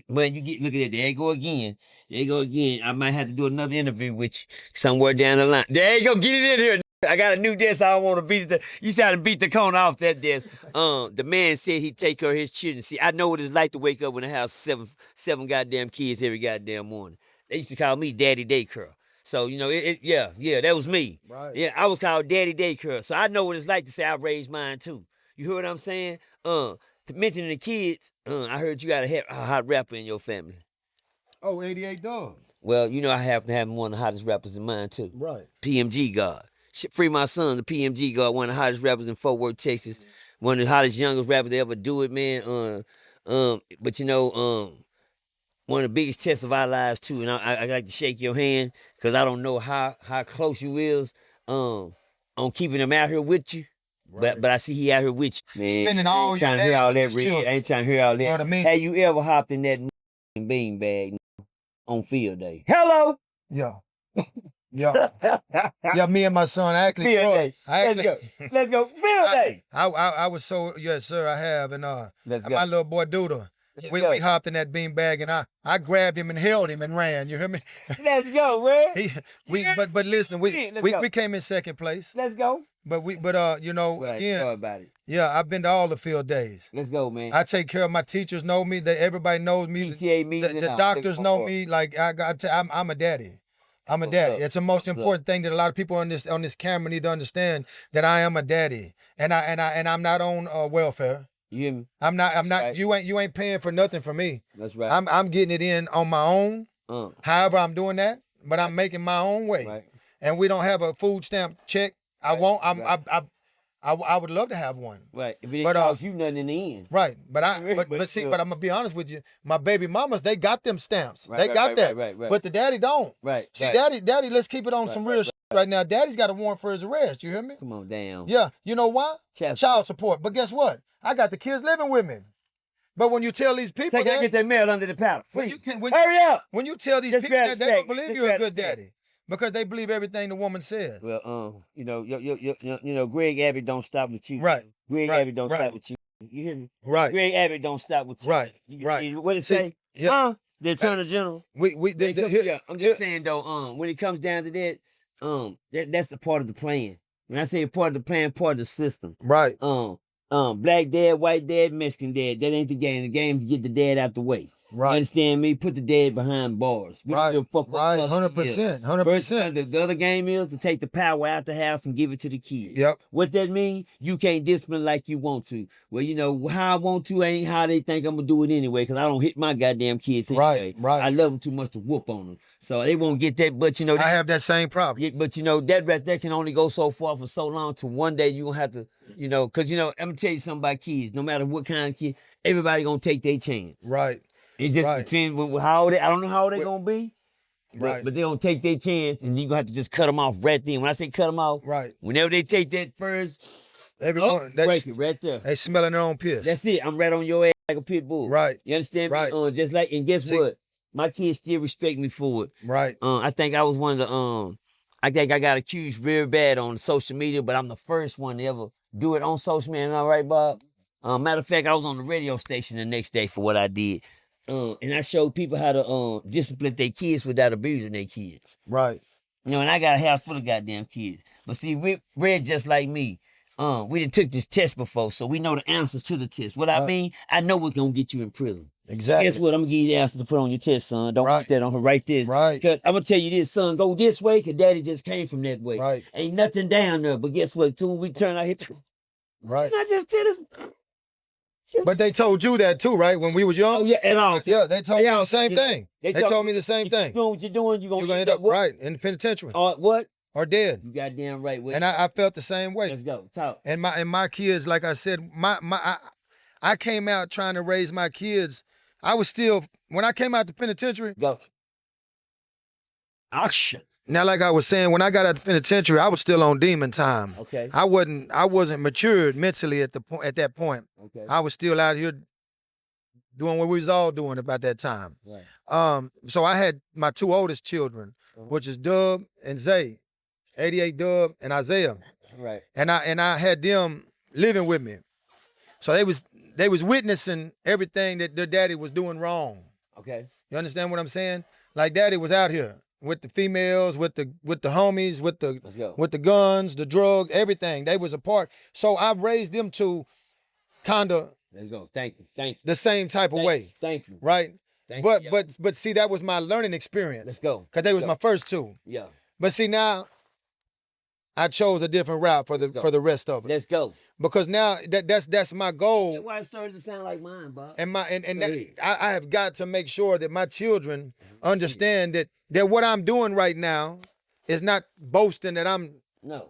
A: Man, you get, look at it. There you go again. There you go again. I might have to do another interview with you somewhere down the line. There you go. Get it in here. I got a new desk. I don't want to beat the. You try to beat the corner off that desk. The man said he'd take care of his children. See, I know what it's like to wake up in the house seven goddamn kids every goddamn morning. They used to call me Daddy Daycare. So, you know, yeah, that was me.
C: Right.
A: Yeah, I was called Daddy Daycare. So I know what it's like to say I raised mine too. You hear what I'm saying? To mention the kids, I heard you got a hot rapper in your family.
C: Oh, 88 Dawg.
A: Well, you know I happen to have one of the hottest rappers in mine too.
C: Right.
A: PMG God. Free my son, the PMG God, one of the hottest rappers in Fort Worth, Texas. One of the hottest, youngest rappers to ever do it, man. But you know, one of the biggest tests of our lives too, and I like to shake your hand because I don't know how close you is on keeping him out here with you.
C: Right.
A: But I see he out here with you, man.
C: Spending all your
A: trying to
C: days
A: hear all
C: with
A: that.
C: his
A: Red.
C: children.
A: I ain't trying to hear all that.
C: You know what I mean?
A: Have you ever hopped in that beanbag on field day? Hello.
C: Yeah. Yeah. Yeah, me and my son actually.
A: Field day. Let's go. Field day.
C: I was so, yes, sir, I have. And
A: Let's go.
C: my little boy Doodle, we hopped in that beanbag and I grabbed him and held him and ran. You hear me?
A: Let's go, man.
C: But listen,
A: Let's go.
C: we came in second place.
A: Let's go.
C: But you know,
A: Right,
C: again,
A: sorry about it.
C: yeah, I've been to all the field days.
A: Let's go, man.
C: I take care of my teachers, know me. Everybody knows me.
A: PTA meetings.
C: The doctors know me. Like I'm a daddy. I'm a daddy. It's the most important thing that a lot of people on this camera need to understand, that I am a daddy, and I'm not on welfare.
A: You hear me?
C: I'm not.
A: right.
C: You ain't paying for nothing for me.
A: That's right.
C: I'm getting it in on my own. However, I'm doing that, but I'm making my own way.
A: Right.
C: And we don't have a food stamp check. I won't. I would love to have one.
A: Right. If it didn't cost you nothing in the end.
C: Right. But
A: But
C: I'm gonna be honest with you. My baby mamas, they got them stamps.
A: Right,
C: they
A: right,
C: got
A: right,
C: that.
A: right.
C: But the daddy don't.
A: Right.
C: See,
A: right.
C: daddy, let's keep it on some real shit right now. Daddy's got a warrant for his arrest. You hear me?
A: Come on down.
C: Yeah. You know why? Child support. But guess what? I got the kids living with me. But when you tell these people
A: Say, can I get that mail under the powder? Please. Hurry up.
C: When you tell these
A: Just
C: people
A: grab
C: that,
A: the
C: they don't
A: steak.
C: believe
A: Just
C: you're a
A: grab the
C: good
A: steak.
C: daddy. Because they believe everything the woman says.
A: Well, you know, Greg Abbott don't stop with you.
C: Right.
A: Greg
C: right,
A: Abbott don't
C: right.
A: stop with you. You hear me?
C: Right.
A: Greg Abbott don't stop with you.
C: Right.
A: You,
C: Right.
A: What it
C: See,
A: say?
C: yeah.
A: The Attorney General. I'm just saying though, when it comes down to that, that's the part of the plan. When I say part of the plan, part of the system.
C: Right.
A: Black dad, white dad, Mexican dad. That ain't the game. The game is to get the dad out the way.
C: Right.
A: You understand me? Put the dad behind bars. We don't
C: Right.
A: give a fuck what
C: Right.
A: color
C: 100%.
A: he is.
C: 100%.
A: First, the other game is to take the power out the house and give it to the kids.
C: Yep.
A: What that mean? You can't discipline like you want to. Well, you know, how I want to ain't how they think I'm going to do it anyway, because I don't hit my goddamn kids anyway.
C: Right.
A: I love them too much to whoop on them. So they won't get that, but you know.
C: I have that same problem.
A: Yeah, but you know, that right there can only go so far for so long to one day you going to have to, you know, because, you know, I'm going to tell you something about kids. No matter what kind of kid, everybody going to take their chance.
C: Right.
A: It just depends with how old I don't know how old they gonna be.
C: Right.
A: But they don't take their chance, and you gonna have to just cut them off right then. When I say cut them off,
C: Right.
A: whenever they take that first,
C: Everyone,
A: break it right there.
C: they smelling their own piss.
A: That's it. I'm right on your ass like a pit bull.
C: Right.
A: You understand?
C: Right.
A: Me? Just like, and guess what? My kids still respect me for it.
C: Right.
A: I think I was one of the I think I got accused very bad on social media, but I'm the first one to ever do it on social media. Am I right, Bob? Matter of fact, I was on the radio station the next day for what I did. And I showed people how to discipline their kids without abusing their kids.
C: Right.
A: You know, and I got a house full of goddamn kids. But see, Red just like me. We done took this test before, so we know the answers to the test. What I mean, I know what's gonna get you in prison.
C: Exactly.
A: Guess what? I'm gonna give you the answer to put on your test, son. Don't put that on her. Write this.
C: Right.
A: Cause I'm gonna tell you this, son. Go this way, cause daddy just came from that way.
C: Right.
A: Ain't nothing down there. But guess what? Soon we turn out here.
C: Right.
A: I just tell this.
C: But they told you that too, right? When we was young?
A: Oh yeah, and all.
C: Yeah, they told me
A: all-
C: the same thing. They told me the same
A: if you
C: thing.
A: doing what you're doing, you're
C: You're
A: gonna
C: end up
A: what?
C: right in the penitentiary
A: What?
C: or dead.
A: You goddamn right. With
C: And I felt the same way.
A: Let's go. Talk.
C: And my kids, like I said, I came out trying to raise my kids. I was still, when I came out the penitentiary.
A: Go. Action.
C: Now, like I was saying, when I got out the penitentiary, I was still on demon time.
A: Okay.
C: I wasn't matured mentally at that point.
A: Okay.
C: I was still out here doing what we was all doing about that time.
A: Right.
C: So I had my two oldest children, which is Dub and Zay, 88 Dub and Isaiah.
A: Right.
C: And I had them living with me. So they was witnessing everything that their daddy was doing wrong.
A: Okay.
C: You understand what I'm saying? Like daddy was out here with the females, with the homies, with the guns, the drugs, everything. They was a part. So I raised them to kind of
A: Let's go. Thank you.
C: the same type of way.
A: Thank you.
C: Right?
A: Thank
C: But
A: you.
C: but see, that was my learning experience.
A: Let's go.
C: Cause they was my first two.
A: Yeah.
C: But see now, I chose a different route for the rest of us.
A: Let's go.
C: Because now that's my goal.
A: Why it started to sound like mine, Bob?
C: And
A: Go ahead.
C: I have got to make sure that my children understand that what I'm doing right now is not boasting that
A: No.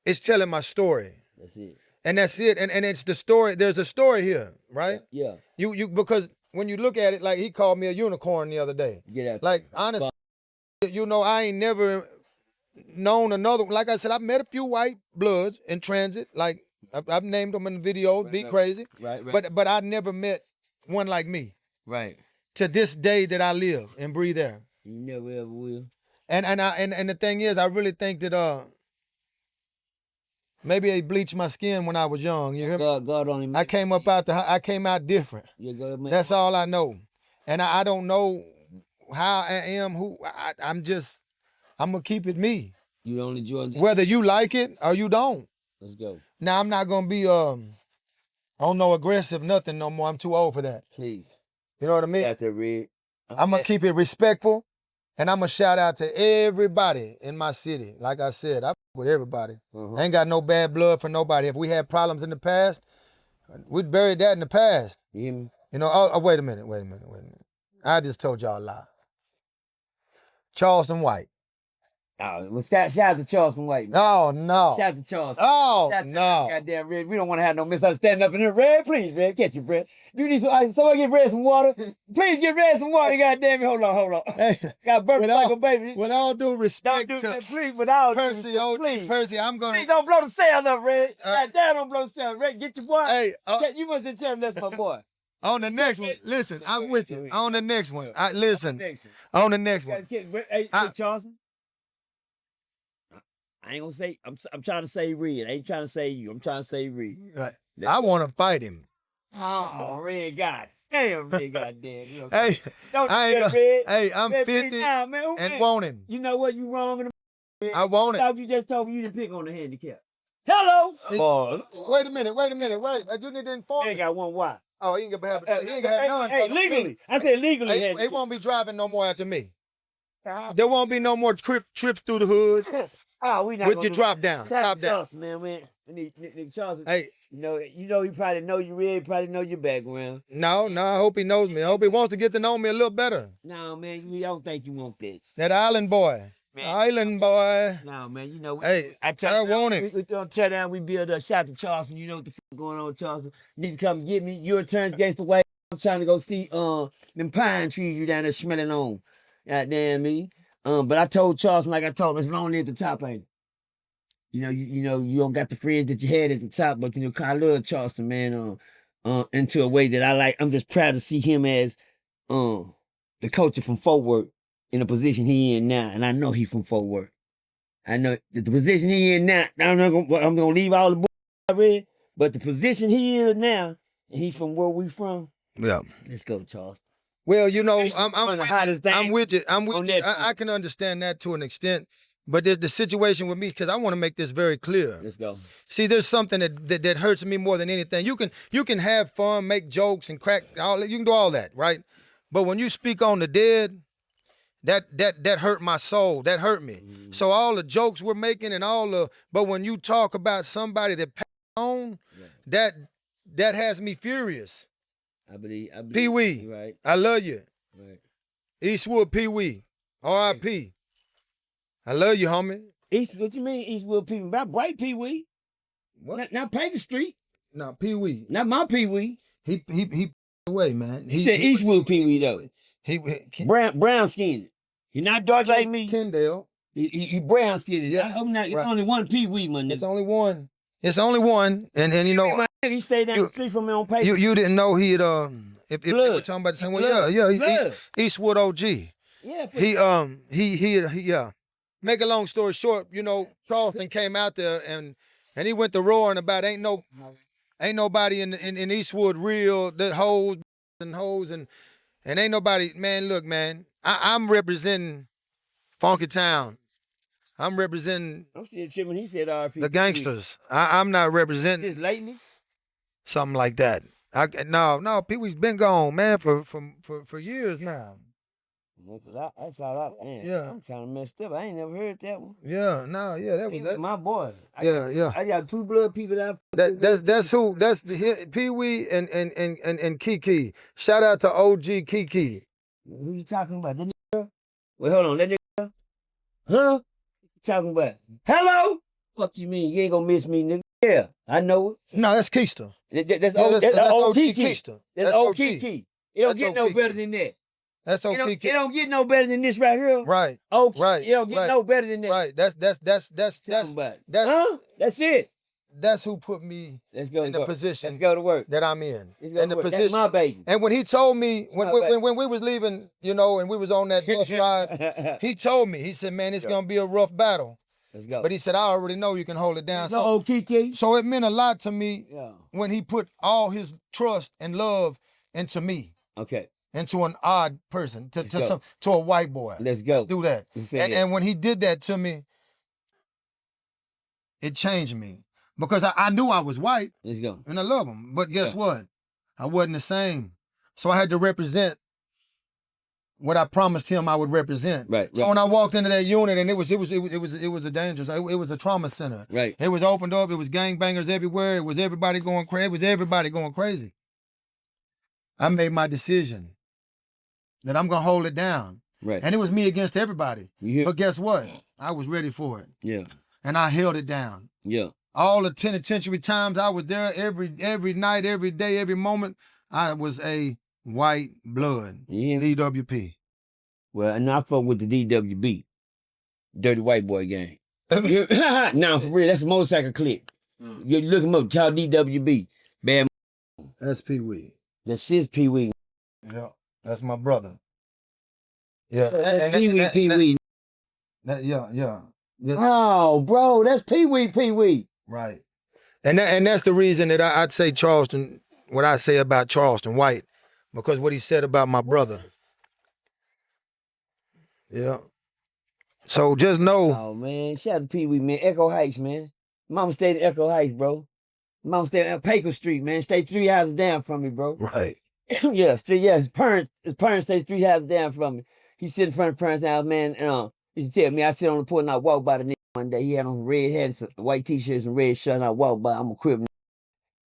C: it's telling my story.
A: That's it.
C: And that's it. And it's the story. There's a story here, right?
A: Yeah.
C: You because when you look at it, like he called me a unicorn the other day.
A: Get out.
C: Like honestly, I ain't never known another. Like I said, I've met a few white bloods in transit. Like I've named them in the video. Be crazy.
A: Right.
C: But I never met one like me.
A: Right.
C: To this day that I live and breathe air.
A: You never ever will.
C: And the thing is, I really think that maybe they bleached my skin when I was young. You hear me?
A: God only.
C: I came up out I came out different.
A: You go, man.
C: That's all I know. And I don't know how I am. I'm gonna keep it me.
A: You only join.
C: Whether you like it or you don't.
A: Let's go.
C: Now I'm not gonna be no aggressive nothing no more. I'm too old for that.
A: Please.
C: You know what I mean?
A: That's a read.
C: I'm gonna keep it respectful, and I'm gonna shout out to everybody in my city. Like I said, I f- with everybody. I ain't got no bad blood for nobody. If we had problems in the past, we'd bury that in the past.
A: You hear me?
C: You know. Oh, wait a minute. I just told y'all a lie. Charleston White.
A: Oh, well, shout out to Charleston White. Man.
C: Oh no.
A: Shout out to Charleston.
C: Oh
A: Shout out to
C: no.
A: Goddamn Red. We don't want to have no misunderstanding up in here. Red, please, Red. Catch your breath. Do you need some ice? Somebody get Red some water. Please get Red some water. Goddamn it. Hold on.
C: Hey,
A: Got burp like a baby.
C: with all due respect
A: Don't do
C: to
A: that, please. Without
C: Percy,
A: please.
C: Percy, I'm gonna.
A: Please don't blow the sail up, Red. Goddamn, don't blow the sail. Red, get your boy.
C: Hey,
A: You must have tell him that's my boy.
C: on the next one, listen, I'm with you. On the next one, listen.
A: Next one.
C: On the next one.
A: Hey, Charleston. I ain't gonna say. I'm trying to say Red. I ain't trying to say you. I'm trying to say Red.
C: Right. I want to fight him.
A: Oh, Red, God damn, Red, goddamn. You know,
C: Hey,
A: don't do
C: I ain't
A: that,
C: gonna-
A: Red.
C: hey, I'm
A: Red,
C: 50
A: nah, man,
C: and
A: man.
C: want him.
A: You know what? You wrong in the.
C: I want it.
A: Thought you just told me you didn't pick on the handicap. Hello.
C: Wait a minute. Wait. I just need to inform
A: He ain't
C: you.
A: got one why.
C: Oh, he ain't gonna have. He ain't gonna have none.
A: Hey, legally. I said legally.
C: He won't be driving no more after me. There won't be no more trips through the hood
A: Oh, we not
C: with
A: gonna
C: your
A: do-
C: drop down,
A: Shout out
C: top
A: to
C: down.
A: Charleston, man. Nigga Charleston.
C: Hey,
A: You know, he probably know you Red. He probably know your background.
C: no, I hope he knows me. I hope he wants to get to know me a little better.
A: No, man, I don't think you want that.
C: That island boy.
A: Man.
C: Island boy.
A: No, man, you know.
C: Hey, I want him.
A: We don't tear down. We build a shout out to Charleston. You know what the fuck going on with Charleston. You need to come get me. Your turns against the white. I'm trying to go see them pine trees you down there smelling on. Goddamn me. But I told Charleston, like I told him, it's lonely at the top, ain't it? You don't got the friends that you had at the top, but I love Charleston, man. Into a way that I like. I'm just proud to see him as the coach from Fort Worth in the position he in now, and I know he from Fort Worth. I know that the position he in now. I'm gonna leave all the boys I read, but the position he is now, and he from where we from.
C: Yeah.
A: Let's go, Charleston.
C: Well, I'm
A: One of the hottest things
C: I'm with you. I'm
A: on
C: with you.
A: that
C: I can understand that to an extent, but there's the situation with me because I want to make this very clear.
A: Let's go.
C: See, there's something that hurts me more than anything. You can have fun, make jokes, and crack all. You can do all that, right? But when you speak on the dead, that hurt my soul. That hurt me. So all the jokes we're making and but when you talk about somebody that passed on, that has me furious.
A: I believe.
C: Pee Wee,
A: You're right.
C: I love you.
A: Right.
C: Eastwood Pee Wee, R.I.P. I love you, homie.
A: What you mean Eastwood Pee Wee? Not Bright Pee Wee.
C: What?
A: Not Pagan Street.
C: No, Pee Wee.
A: Not my Pee Wee.
C: He away, man.
A: He said Eastwood Pee Wee though.
C: He
A: brown skinned. He not dark like me.
C: Kendall.
A: He brown skinned.
C: Yeah,
A: I hope not. It's
C: right.
A: only one Pee Wee, my nigga.
C: It's only one. It's only one. And you know,
A: My nigga, he stayed down the street from me on paper.
C: you didn't know he had if they were talking about the same one. Yeah, Eastwood OG.
A: Yeah.
C: He Make a long story short, you know, Charleston came out there and he went to roaring about ain't nobody in Eastwood real, the hoes and ain't nobody, man, look, man, I'm representing Funky Town. I'm representing
A: I'm still tripping. He said RP.
C: the gangsters. I'm not representing
A: Just lately.
C: something like that. No, Pee Wee's been gone, man, for years now.
A: That's all I, man.
C: Yeah.
A: I'm kind of messed up. I ain't never heard that one.
C: Yeah, that
A: He
C: was
A: was
C: that.
A: my boy.
C: Yeah.
A: I got two blood people that
C: That's Pee Wee and Kiki. Shout out to OG Kiki.
A: Who you talking about? That nigga? Wait, hold on. That nigga? Huh? You talking about? Hello? Fuck you mean? You ain't gonna miss me, nigga. Yeah, I know it.
C: No, that's Keista.
A: That's
C: That's
A: old
C: OG
A: Kiki.
C: Keista.
A: That's old
C: OG.
A: Kiki. It don't
C: That's
A: get no
C: OG.
A: better than that.
C: That's OG
A: It
C: Kiki.
A: don't get no better than this right here.
C: Right.
A: Oh,
C: Right,
A: It don't get
C: right,
A: no better than that.
C: Right. That's
A: Huh? That's it.
C: that's who put me
A: Let's go.
C: in
A: to
C: the
A: work.
C: position
A: Let's go to work.
C: that I'm in.
A: Let's go
C: In
A: to
C: the
A: work.
C: position.
A: That's my baby.
C: And when he told me when
A: My
C: we was leaving, you know, and we was on that bus ride, he told me, he said, man, it's gonna be a rough battle.
A: Let's go.
C: But he said, I already know you can hold it down.
A: So old Kiki.
C: So it meant a lot to me
A: Yeah.
C: when he put all his trust and love into me,
A: Okay.
C: into an odd person,
A: Let's go.
C: to a white boy.
A: Let's go.
C: Let's do that.
A: Let's say that.
C: And when he did that to me, it changed me. Because I knew I was white
A: Let's go.
C: and I love him. But guess
A: Yeah.
C: what? I wasn't the same. So I had to represent what I promised him I would represent.
A: Right.
C: So when I walked into that unit, and it was a dangerous, it was a trauma center.
A: Right.
C: It was opened up. It was gangbangers everywhere. It was everybody going crazy. It was everybody going crazy. I made my decision that I'm gonna hold it down,
A: Right.
C: and it was me against everybody.
A: You hear?
C: But guess what? I was ready for it,
A: Yeah.
C: and I held it down.
A: Yeah.
C: All the penitentiary times I was there, every night, every day, every moment, I was a white blood.
A: You hear me?
C: DWP.
A: Well, and I fuck with the DWB, Dirty White Boy Gang. Nah, for real, that's a motorcycle clip. You look him up, tell DWB. Bad.
C: That's Pee Wee.
A: That's his Pee Wee.
C: Yeah, that's my brother. Yeah,
A: Pee Wee, Pee Wee.
C: yeah.
A: Oh, bro, that's Pee Wee, Pee Wee.
C: Right. And that's the reason that I'd say Charleston, what I say about Charleston White, because what he said about my brother. Yeah. So just know.
A: Oh, man, shout out to Pee Wee, man. Echo Heights, man. Mama stayed in Echo Heights, bro. Mama stayed at Paco Street, man. Stayed 3 houses down from me, bro.
C: Right.
A: His parents stayed 3 houses down from me. He sit in front of parents' house, man, and he tell me, I sit on the porch and I walk by the nigga one day. He had on red hat, some white t-shirts and red shirt, and I walk by. I'm a crib nigga.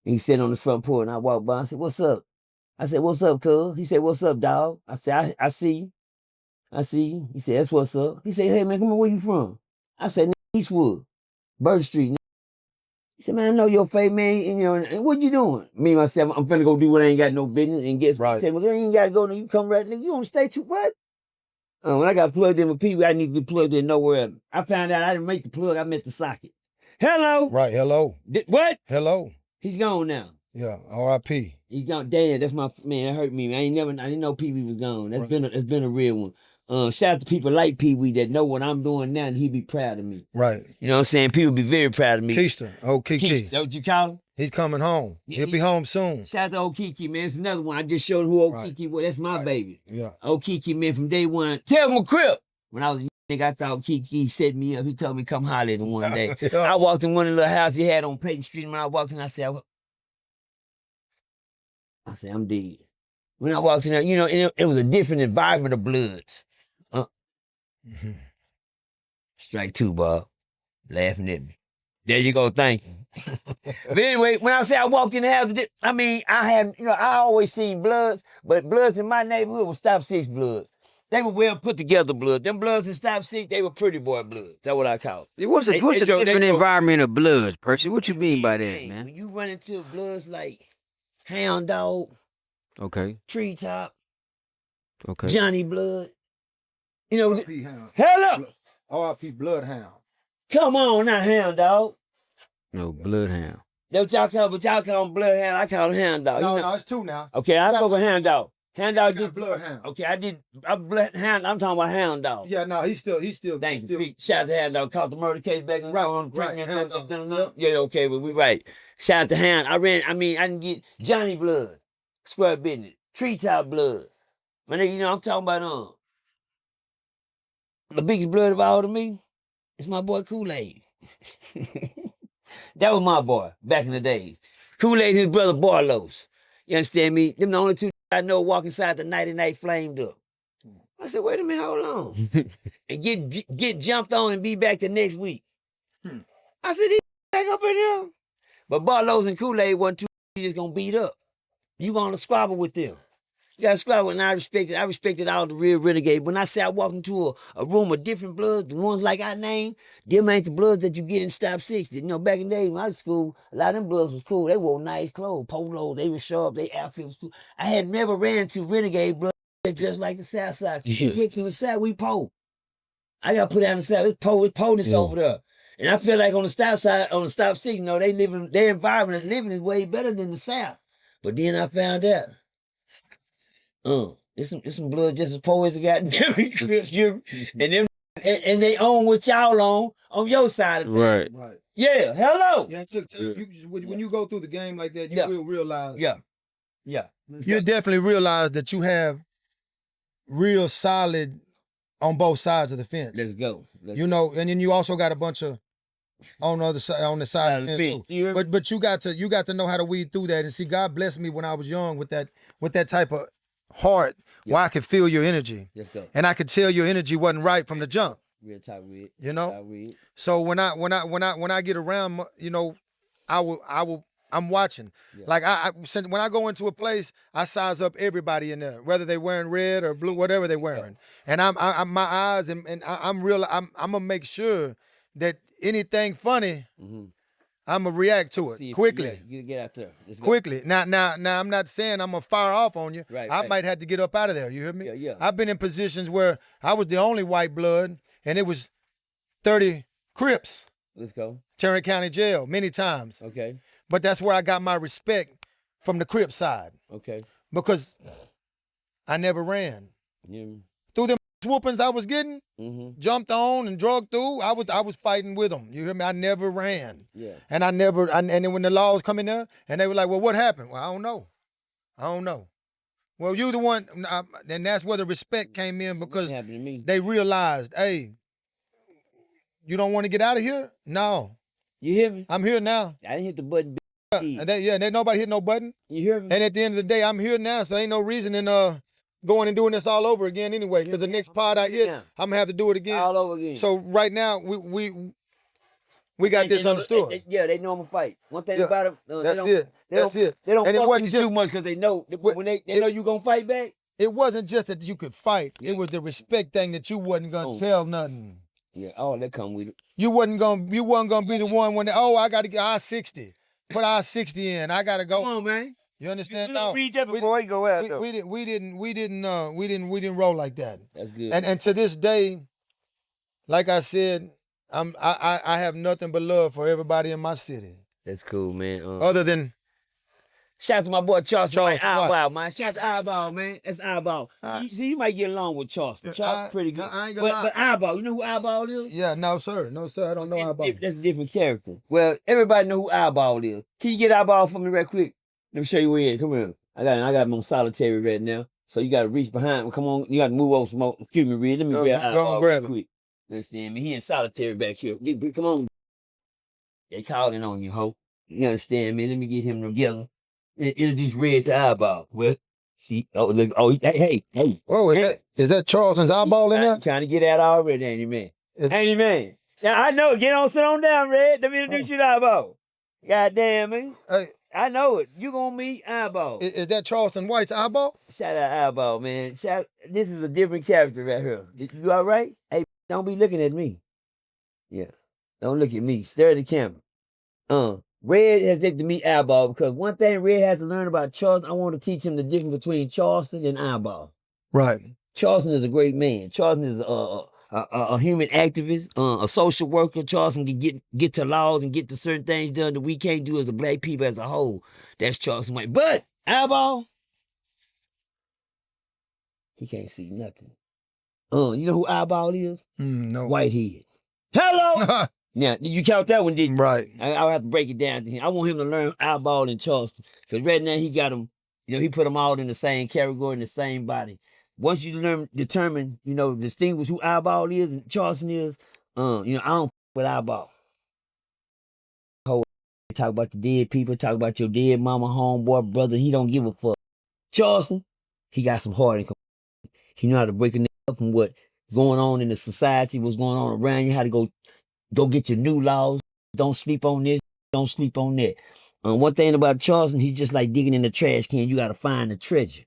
A: And he sit on the front porch and I walk by. I said, what's up? I said, what's up, cuz? He said, what's up, dog? I said, I see you. I see you. He said, that's what's up. He said, hey, man, come on, where you from? I said, Eastwood, Bird Street. Nigga. He said, man, I know your face, man. And, you know, and what you doing? Me, myself, I'm finna go do what I ain't got no business. And guess what?
C: Right.
A: He said, well, you ain't got to go. You come right, nigga. You on the state too, what? When I got plugged in with Pee Wee, I need to be plugged in nowhere else. I found out I didn't make the plug, I meant the socket. Hello?
C: Right. Hello.
A: What?
C: Hello.
A: He's gone now.
C: Yeah. R.I.P.
A: He's gone. Damn, that's my man. That hurt me, man. I didn't know Pee Wee was gone. That's been a real one. Shout out to people like Pee Wee that know what I'm doing now, and he'd be proud of me.
C: Right.
A: You know what I'm saying? People be very proud of me.
C: Keista. Oh, Kiki.
A: Keith, that what you call him?
C: He's coming home. He'll be home soon.
A: Shout out to old Kiki, man. It's another one. I just showed who old
C: Right.
A: Kiki was. That's my baby.
C: Yeah.
A: Old Kiki, man, from day one. Tell him a crib. When I was a young nigga, I thought Kiki set me up. He told me come holler at him one day.
C: Yeah.
A: I walked in one of the little houses he had on Peyton Street. And when I walked in, I said, I'm dead. When I walked in there, you know, it was a different environment of bloods.
C: Mhm.
A: Strike 2, Bob. Laughing at me. There you go, thank you. But anyway, when I say I walked in the house, I mean, I always seen bloods, but bloods in my neighborhood was Stop Six bloods. They were well put together bloods. Them bloods in Stop Six, they were pretty boy bloods. That's what I call it.
B: What's a different environment of bloods, Percy? What you mean by that, man?
A: When you run into bloods like Hound Dog,
B: Okay.
A: Treetop,
B: Okay.
A: Johnny Blood, you know,
C: R.I.P. Hound.
A: hell up.
C: R.I.P. Bloodhound.
A: Come on, not Hound Dog.
B: No, Bloodhound.
A: That's what y'all call him Bloodhound. I call him Hound Dog.
C: No, it's two now.
A: Okay, I spoke with Hound Dog. Hound Dog get
C: Bloodhound.
A: Okay, I'm talking about Hound Dog.
C: Yeah, no, he's still.
A: Thank you. Shout out to Hound Dog. Caught the murder case back in
C: Right, Hound Dog.
A: Yeah, okay, but we right. Shout out to Hound. I didn't get Johnny Blood, Square Business, Treetop Blood. My nigga, I'm talking about the biggest blood of all to me is my boy Kool-Aid. That was my boy back in the days. Kool-Aid and his brother Barlos. You understand me? Them the only two I know walk inside the 99 flamed up. I said, wait a minute, hold on. And get jumped on and be back the next week. I said, these back up in here. But Barlos and Kool-Aid wasn't too just gonna beat up. You want to squabble with them. You got to squabble, and I respected all the real renegade. When I say I walk into a room of different bloods, the ones like I named, them ain't the bloods that you get in Stop 60. You know, back in the day when I was in school, a lot of them bloods was cool. They wore nice clothes, polos, they were sharp, they outfit was cool. I had never ran into renegade bloods just like the South Side.
B: Yeah.
A: We get to the South, we po. I got put out in the South, it's po-ness over there. And I feel like on the South Side, on the Stop 60, their environment of living is way better than the South. But then I found out, it's some blood just as poor as the goddamn Crips, and they own what y'all on your side of town.
C: Right.
A: Yeah, hello.
C: Yeah, it took time. When you go through the game like that, you will realize.
A: Yeah.
C: You definitely realize that you have real solid on both sides of the fence.
A: Let's go.
C: And then you also got a bunch of on the other side, on the side of the fence too. But you got to know how to weed through that. And see, God blessed me when I was young with that type of heart, where I could feel your energy.
A: Let's go.
C: And I could tell your energy wasn't right from the jump.
A: Real talk with.
C: You know? So when I get around, I'm watching. Yeah. Like when I go into a place, I size up everybody in there, whether they wearing red or blue, whatever they're wearing. And I'm my eyes and I'm gonna make sure that anything funny, I'm gonna react to it quickly.
A: You get out there.
C: Quickly. Now, I'm not saying I'm gonna fire off on you.
A: Right,
C: I might have to get up out of there. You hear me?
A: Yeah.
C: I've been in positions where I was the only white blood, and it was 30 Crips.
A: Let's go.
C: Tarrant County Jail many times.
A: Okay.
C: But that's where I got my respect from the Crip side.
A: Okay.
C: Because I never ran.
A: Yeah.
C: Through them whoopings I was getting, jumped on and drug through, I was fighting with them. You hear me? I never ran.
A: Yeah.
C: And and then when the laws come in there, and they were like, well, what happened? Well, I don't know. Well, you the one, and that's where the respect came in, because they realized, hey, you don't want to get out of here? No.
A: You hear me?
C: I'm here now.
A: I didn't hit the button.
C: And nobody hit no button.
A: You hear me?
C: And at the end of the day, I'm here now, so ain't no reason in going and doing this all over again anyway. Because the next pod I hit, I'm gonna have to do it again.
A: All over again.
C: So right now, we got this understood.
A: They know I'm gonna fight. One thing about it,
C: that's it.
A: They don't
C: and it
A: fuck
C: wasn't
A: with you too much because they know when they know you gonna fight back.
C: It wasn't just that you could fight. It was the respect thing that you wasn't gonna tell nothing.
A: Yeah, all that come with it.
C: You wasn't gonna be the one when I gotta get I-60. Put I-60 in. I gotta go.
A: Come on, man.
C: You understand?
A: No, read that before you go out.
C: We didn't roll like that.
A: That's good.
C: And to this day, like I said, I have nothing but love for everybody in my city.
A: That's cool, man.
C: Other than
A: shout out to my boy Charleston White, Eyeball, man. Shout out to Eyeball, man. That's Eyeball. See, you might get along with Charleston. Charleston's pretty good.
C: I ain't gonna lie.
A: But Eyeball, you know who Eyeball is?
C: Yeah, no sir. I don't know Eyeball.
A: That's a different character. Well, everybody know who Eyeball is. Can you get Eyeball for me right quick? Let me show you where he is. Come here. I got him on solitary right now. So you gotta reach behind him. Come on, you gotta move over some more. Excuse me, Red. Let me grab Eyeball real quick. Understand me? He in solitary back here. Come on. They calling on you, ho. You understand me? Let me get him together. Introduce Red to Eyeball. Well, see, look, hey.
C: Oh, is that Charleston's Eyeball in there?
A: I'm trying to get out already, ain't he, man? Ain't he, man? Now I know. Sit on down, Red. Let me introduce you to Eyeball. Goddamn, man.
C: Hey,
A: I know it. You gonna meet Eyeball.
C: is that Charleston White's eyeball?
A: Shout out Eyeball, man. This is a different character right here. You all right? Hey, don't be looking at me. Yeah. Don't look at me. Stare at the camera. Red has yet to meet Eyeball because one thing Red has to learn about Charleston, I want to teach him the difference between Charleston and Eyeball.
C: Right.
A: Charleston is a great man. Charleston is a human activist, a social worker. Charleston can get to laws and get to certain things done that we can't do as a black people as a whole. That's Charleston White. But Eyeball, he can't see nothing. You know who Eyeball is?
C: No.
A: Whitehead. Hello. Now, you count that one, didn't you?
C: Right.
A: I'll have to break it down to him. I want him to learn Eyeball in Charleston because right now he got them. He put them all in the same category in the same body. Once you determine, distinguish who Eyeball is and Charleston is, I don't with Eyeball. Talk about the dead people, talk about your dead mama, homeboy, brother. He don't give a fuck. Charleston, he got some heart and he know how to break a nigga up from what's going on in the society, what's going on around you, how to go get your new laws. Don't sleep on this, don't sleep on that. One thing about Charleston, he's just like digging in the trash can. You got to find the treasure.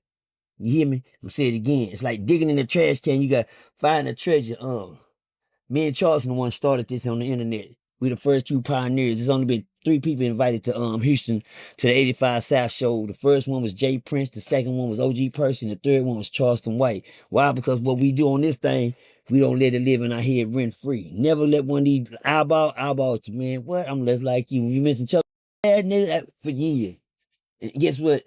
A: You hear me? I'm say it again. It's like digging in the trash can. You got to find the treasure. Me and Charleston the one started this on the internet. We the first two pioneers. There's only been 3 people invited to Houston to the 85 South show. The first one was Jay Prince. The second one was OG Percy. And the third one was Charleston White. Why? Because what we do on this thing, we don't let it live in our head rent free. Never let one of these eyeballs, man, what? I'm less like you. You mentioned Chuck nigga for years. And guess what?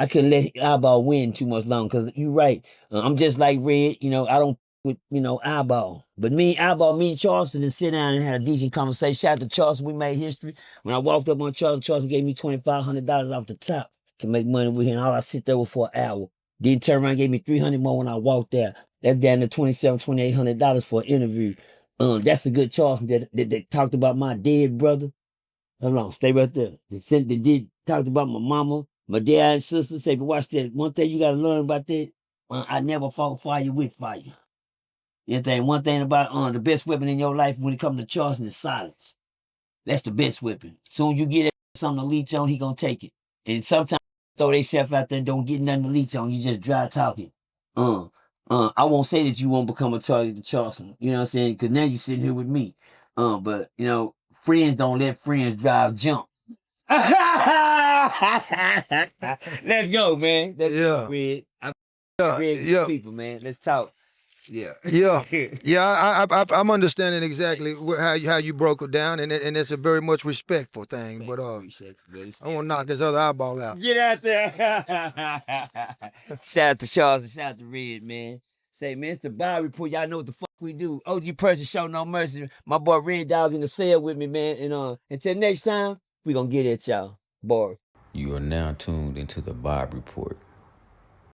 A: I couldn't let Eyeball win too much long because you're right. I'm just like Red. I don't with Eyeball. But me and Charleston and sit down and had a decent conversation. Shout out to Charleston. We made history. When I walked up on Charleston gave me $2,500 off the top to make money with him. All I sit there was for an hour. Then turn around and gave me $300 more when I walked there. That's down to $2,800 for an interview. That's a good Charleston that talked about my dead brother. Hold on, stay right there. They talked about my mama, my dad and sister. Say, but watch that. One thing you got to learn about that, I never fought fire with fire. One thing about the best weapon in your life when it comes to Charleston is silence. That's the best weapon. Soon as you get something to leech on, he gonna take it. And sometimes throw themselves out there and don't get nothing to leech on. You just dry talking. I won't say that you won't become a target to Charleston. You know what I'm saying? Because now you're sitting here with me. But friends don't let friends drive jump. Let's go, man. Let's go, Red. I'm people, man. Let's talk. Yeah.
C: I'm understanding exactly how you broke it down, and it's a very much respectful thing. But I want to knock this other eyeball out.
A: Get out there. Shout out to Charles, shout out to Red, man. Say, man, it's the Bob Report. Y'all know what the fuck we do. OG Percy show no mercy. My boy Red Dawg in the cell with me, man. And until next time, we gonna get at y'all. Boy.
B: You are now tuned into the Bob Report.